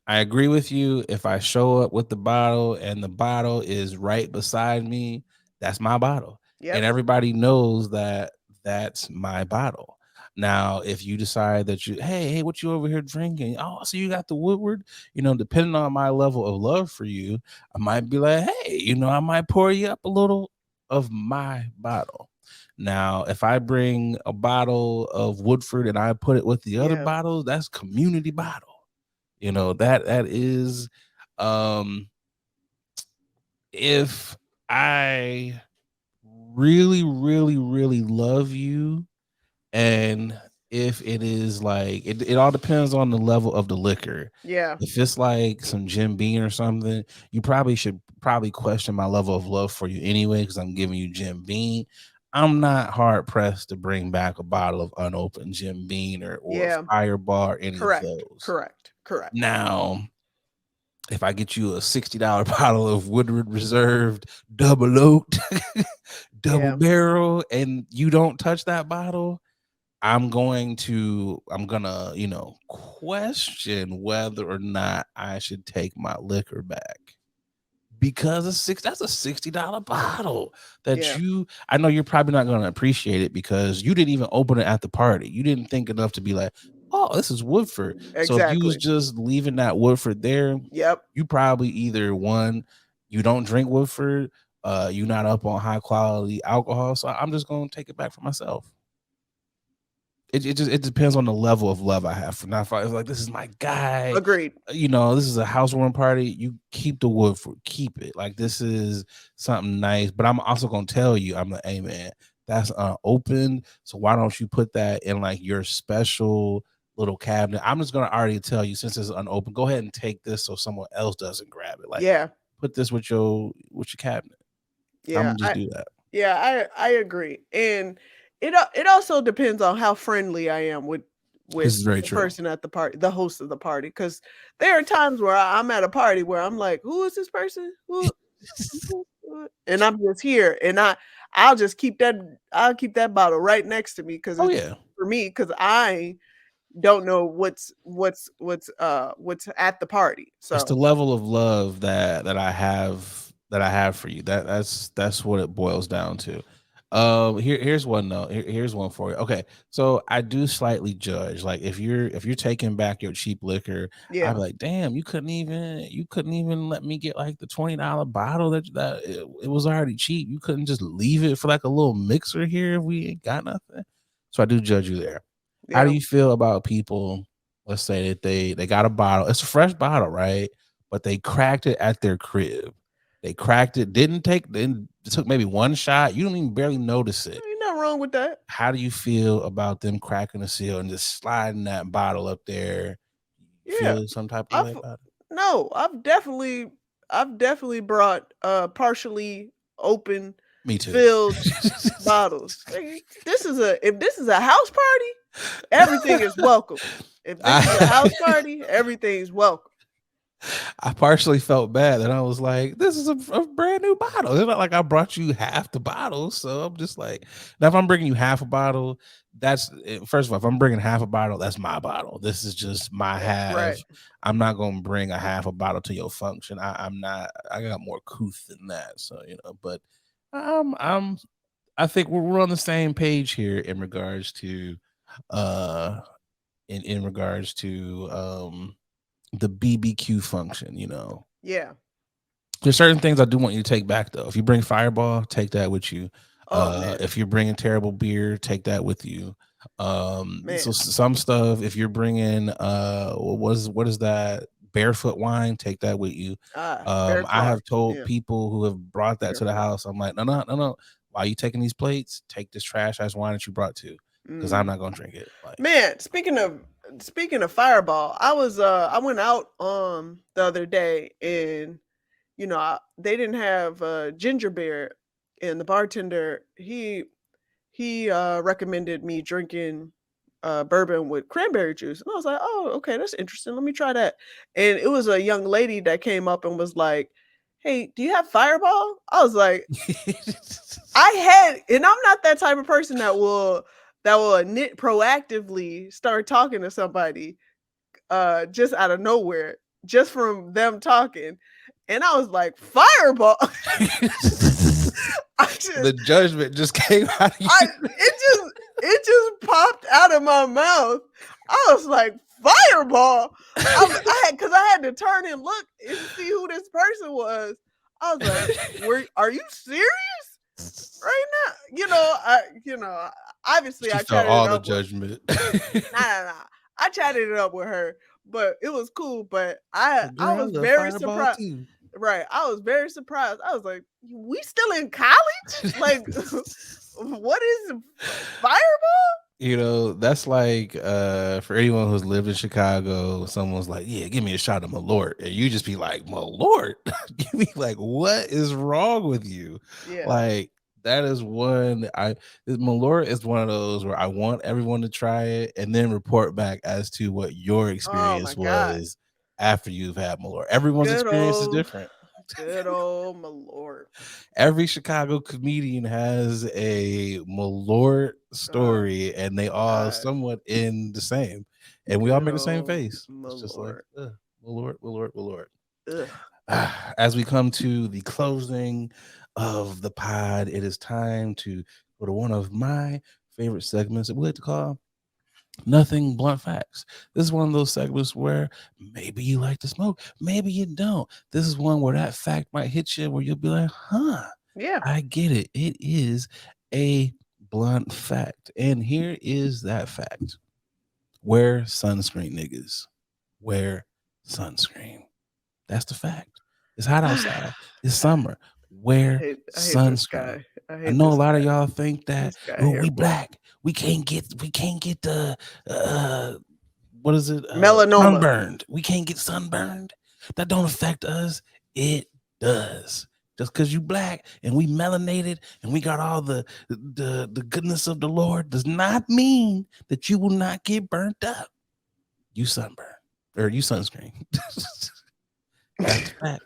Speaker 1: I agree with you. If I show up with the bottle and the bottle is right beside me, that's my bottle. And
Speaker 2: yep,
Speaker 1: everybody knows that that's my bottle. Now, if you decide that hey, what you over here drinking? Oh, so you got the Woodward? Depending on my level of love for you, I might be like, hey, I might pour you up a little of my bottle. Now, if I bring a bottle of Woodford and I put it with the other
Speaker 2: yeah,
Speaker 1: bottles, that's community bottle. That is um if I really, really, really love you and if it is like it all depends on the level of the liquor.
Speaker 2: Yeah.
Speaker 1: If it's like some Jim Beam or something, you probably should probably question my level of love for you anyway, because I'm giving you Jim Beam. I'm not hard pressed to bring back a bottle of unopened Jim Beam or
Speaker 2: Yeah.
Speaker 1: Fireball or any of
Speaker 2: Correct.
Speaker 1: those.
Speaker 2: Correct. Correct.
Speaker 1: Now, if I get you a $60 bottle of Woodward Reserved double oaked, double
Speaker 2: Yeah.
Speaker 1: barrel, and you don't touch that bottle, I'm gonna, question whether or not I should take my liquor back. Because that's a $60 bottle that
Speaker 2: Yeah.
Speaker 1: I know you're probably not gonna appreciate it because you didn't even open it at the party. You didn't think enough to be like, oh, this is Woodford. So if you was
Speaker 2: Exactly.
Speaker 1: just leaving that Woodford there,
Speaker 2: Yep.
Speaker 1: you probably either one, you don't drink Woodford, you're not up on high quality alcohol. So I'm just gonna take it back for myself. It depends on the level of love I have for. Now if I was like, this is my guy,
Speaker 2: Agreed.
Speaker 1: this is a housewarming party, you keep the wood for keep it. Like, this is something nice, but I'm also gonna tell you, I'm like, hey man, that's unopened, so why don't you put that in like your special little cabinet? I'm just gonna already tell you, since it's unopened, go ahead and take this so someone else doesn't grab it. Like,
Speaker 2: Yeah.
Speaker 1: put this with your cabinet. I'm
Speaker 2: Yeah.
Speaker 1: gonna just do that.
Speaker 2: I agree. And it also depends on how friendly I am with
Speaker 1: This is very
Speaker 2: the
Speaker 1: true.
Speaker 2: person at the party, the host of the party, cuz there are times where I'm at a party where I'm like, "Who is this person? And I'm just here and I'll keep that bottle right next to me cuz
Speaker 1: Oh
Speaker 2: it's
Speaker 1: yeah.
Speaker 2: for me cuz I don't know what's at the party.
Speaker 1: It's the
Speaker 2: So,
Speaker 1: level of love that I have for you. That's what it boils down to. Here's one though. Here's one for you. Okay, so I do slightly judge. Like, if you're taking back your cheap liquor, I'd
Speaker 2: yeah.
Speaker 1: be like, damn, you couldn't even let me get like the $20 bottle that it was already cheap. You couldn't just leave it for like a little mixer here if we ain't got nothing. So I do judge you there. How do
Speaker 2: Yeah.
Speaker 1: you feel about people? Let's say that they got a bottle. It's a fresh bottle, right? But they cracked it at their crib. They cracked it, didn't took maybe one shot. You don't even barely notice it.
Speaker 2: Ain't nothing wrong with that.
Speaker 1: How do you feel about them cracking the seal and just sliding that bottle up there?
Speaker 2: Yeah.
Speaker 1: Feel some type of way
Speaker 2: I've
Speaker 1: about it?
Speaker 2: No, I've definitely brought partially open
Speaker 1: Me too.
Speaker 2: filled bottles. If this is a house party, everything is welcome. If this is a house
Speaker 1: I
Speaker 2: party, everything's welcome.
Speaker 1: I partially felt bad that I was like, this is a brand new bottle. It's not like I brought you half the bottle. So I'm just like, now if I'm bringing you half a bottle, first of all, if I'm bringing half a bottle, that's my bottle. This is just my half.
Speaker 2: Right.
Speaker 1: I'm not going to bring a half a bottle to your function. I'm not, I got more couth than that. So, but I'm, I think we're on the same page here in regards to, uh, in regards to, the BBQ function.
Speaker 2: Yeah.
Speaker 1: There's certain things I do want you to take back though. If you bring Fireball, take that with you.
Speaker 2: Oh man.
Speaker 1: If you're bringing terrible beer, take that with you. So
Speaker 2: Man.
Speaker 1: some stuff, if you're bringing what is that, barefoot wine, take that with you.
Speaker 2: Fair
Speaker 1: I
Speaker 2: talk.
Speaker 1: have told
Speaker 2: Yeah.
Speaker 1: people who have brought that to the
Speaker 2: Barefoot.
Speaker 1: house, I'm like, no, no, no, no. Why are you taking these plates? Take this trash ass wine that you brought to, because I'm
Speaker 2: Mhm.
Speaker 1: not gonna drink it. Like,
Speaker 2: Man, speaking of Fireball, I went out the other day and they didn't have ginger beer, and the bartender he recommended me drinking bourbon with cranberry juice, and I was like, oh, okay, that's interesting. Let me try that. And it was a young lady that came up and was like, "Hey, do you have Fireball?" I was like, and I'm not that type of person that will knit proactively start talking to somebody just out of nowhere, just from them talking. And I was like, Fireball. I
Speaker 1: the
Speaker 2: just
Speaker 1: judgment just came out of
Speaker 2: I
Speaker 1: you.
Speaker 2: it just popped out of my mouth. I was like, Fireball. I had to turn and look and see who this person was. I was like, are you serious right now? Obviously
Speaker 1: She
Speaker 2: I
Speaker 1: felt
Speaker 2: chatted it
Speaker 1: all the
Speaker 2: up with
Speaker 1: judgment.
Speaker 2: nah, nah, nah. I chatted it up with her, but it was cool. But I
Speaker 1: Girl, I
Speaker 2: was
Speaker 1: love
Speaker 2: very
Speaker 1: Fireball
Speaker 2: surprised.
Speaker 1: too.
Speaker 2: Right. I was very surprised. I was like, we still in college? Like, what is Fireball?
Speaker 1: That's like for anyone who's lived in Chicago, someone's like, yeah, give me a shot of Malort. And you just be like, Malort? Give me like, what is wrong with you?
Speaker 2: Yeah.
Speaker 1: Like, that is Malort is one of those where I want everyone to try it and then report back as to what your
Speaker 2: Oh my
Speaker 1: experience
Speaker 2: God.
Speaker 1: was after you've had Malort. Everyone's
Speaker 2: Good
Speaker 1: experience is
Speaker 2: old,
Speaker 1: different.
Speaker 2: good old my lord.
Speaker 1: Every Chicago comedian has a Malort
Speaker 2: Oh
Speaker 1: story, and they all
Speaker 2: God.
Speaker 1: somewhat end the same, and we all
Speaker 2: Good
Speaker 1: make the same
Speaker 2: old
Speaker 1: face.
Speaker 2: my
Speaker 1: It's just like,
Speaker 2: lord.
Speaker 1: Malort, Malort, Malort.
Speaker 2: Ugh.
Speaker 1: As we come to the closing of the pod, it is time to go to one of my favorite segments that we like to call Nothing Blunt Facts. This is one of those segments where maybe you like to smoke, maybe you don't. This is one where that fact might hit you where you'll be like, huh,
Speaker 2: Yeah.
Speaker 1: I get it. It is a blunt fact. And here is that fact. Wear sunscreen, niggas. Wear sunscreen. That's the fact. It's hot outside. It's summer. Wear
Speaker 2: I hate this
Speaker 1: sunscreen.
Speaker 2: guy. I
Speaker 1: I
Speaker 2: hate
Speaker 1: know a
Speaker 2: this
Speaker 1: lot of
Speaker 2: guy.
Speaker 1: y'all think that,
Speaker 2: This guy
Speaker 1: oh,
Speaker 2: here,
Speaker 1: we
Speaker 2: boy.
Speaker 1: black. We can't get the what is it?
Speaker 2: Melanoma.
Speaker 1: Sunburned. We can't get sunburned. That don't affect us. It does. Just because you black and we melanated and we got all the goodness of the Lord does not mean that you will not get burnt up. You sunburn or you sunscreen. That's the fact.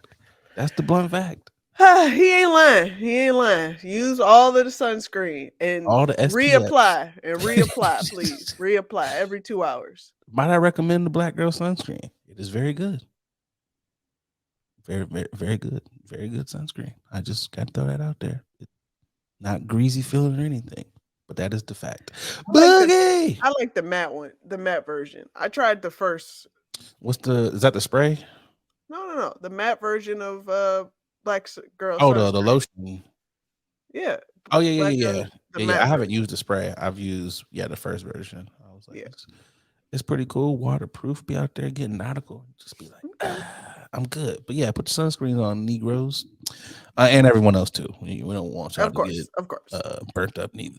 Speaker 1: That's the blunt fact.
Speaker 2: He ain't lying. He ain't lying. Use all of the sunscreen and
Speaker 1: All the SPFs.
Speaker 2: reapply, please. Reapply every 2 hours.
Speaker 1: Might I recommend the Black Girl sunscreen? It is very good. Very, very, very good. Very good sunscreen. I just got to throw that out there. Not greasy feeling or anything, but that is the fact. Boogie!
Speaker 2: I like the matte one, the matte version. I tried the first.
Speaker 1: Is that the spray?
Speaker 2: No. The matte version of Girl
Speaker 1: Oh, the
Speaker 2: sunscreen.
Speaker 1: lotion.
Speaker 2: Yeah.
Speaker 1: Oh, yeah, yeah,
Speaker 2: Black
Speaker 1: yeah,
Speaker 2: Girl,
Speaker 1: yeah.
Speaker 2: the
Speaker 1: Yeah, I
Speaker 2: matte
Speaker 1: haven't
Speaker 2: version.
Speaker 1: used the spray. I've used, the first version. I was like,
Speaker 2: Yeah.
Speaker 1: it's pretty cool. Waterproof. Be out there getting nautical. Just be like,
Speaker 2: Okay.
Speaker 1: I'm good. But yeah, put the sunscreen on, Negroes. And everyone else too. We don't want y'all
Speaker 2: Of
Speaker 1: to get
Speaker 2: course.
Speaker 1: burnt up neither.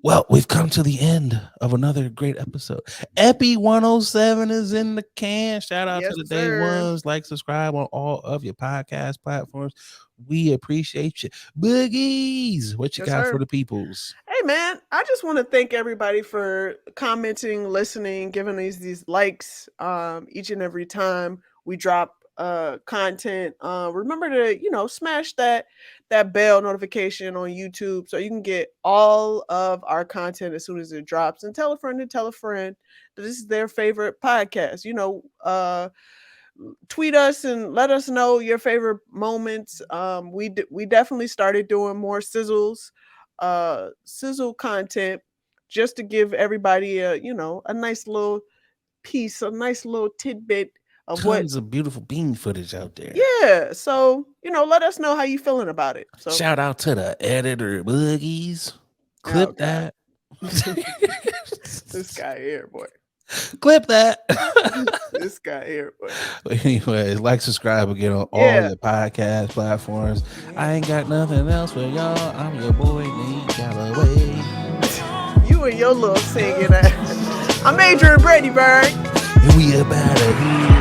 Speaker 1: Well, we've come to the end of another great episode. Epi 107 is in the can. Shout out to
Speaker 2: Yes,
Speaker 1: the day
Speaker 2: sir.
Speaker 1: ones. Like, subscribe on all of your podcast platforms. We appreciate you. Boogies, what you
Speaker 2: Yes,
Speaker 1: got
Speaker 2: sir.
Speaker 1: for the peoples?
Speaker 2: Hey man, I just want to thank everybody for commenting, listening, giving these likes each and every time we drop content. Remember to, smash that bell notification on YouTube so you can get all of our content as soon as it drops, and tell a friend to tell a friend that this is their favorite podcast. Tweet us and let us know your favorite moments. We definitely started doing more sizzle content just to give everybody a nice little piece, a nice little tidbit of what.
Speaker 1: Tons of beautiful bean footage out there.
Speaker 2: Yeah, so let us know how you feeling about it. So
Speaker 1: Shout out to the editor, Boogies.
Speaker 2: oh
Speaker 1: Clip
Speaker 2: god,
Speaker 1: that.
Speaker 2: this guy here, boy.
Speaker 1: Clip that.
Speaker 2: This guy here, boy.
Speaker 1: But anyways, like, subscribe again on all
Speaker 2: Yeah.
Speaker 1: your podcast platforms. I ain't got nothing else for y'all. I'm your boy, Nate Galloway.
Speaker 2: You and your little singing ass. I'm Adrian Brady Bird.
Speaker 1: And we about to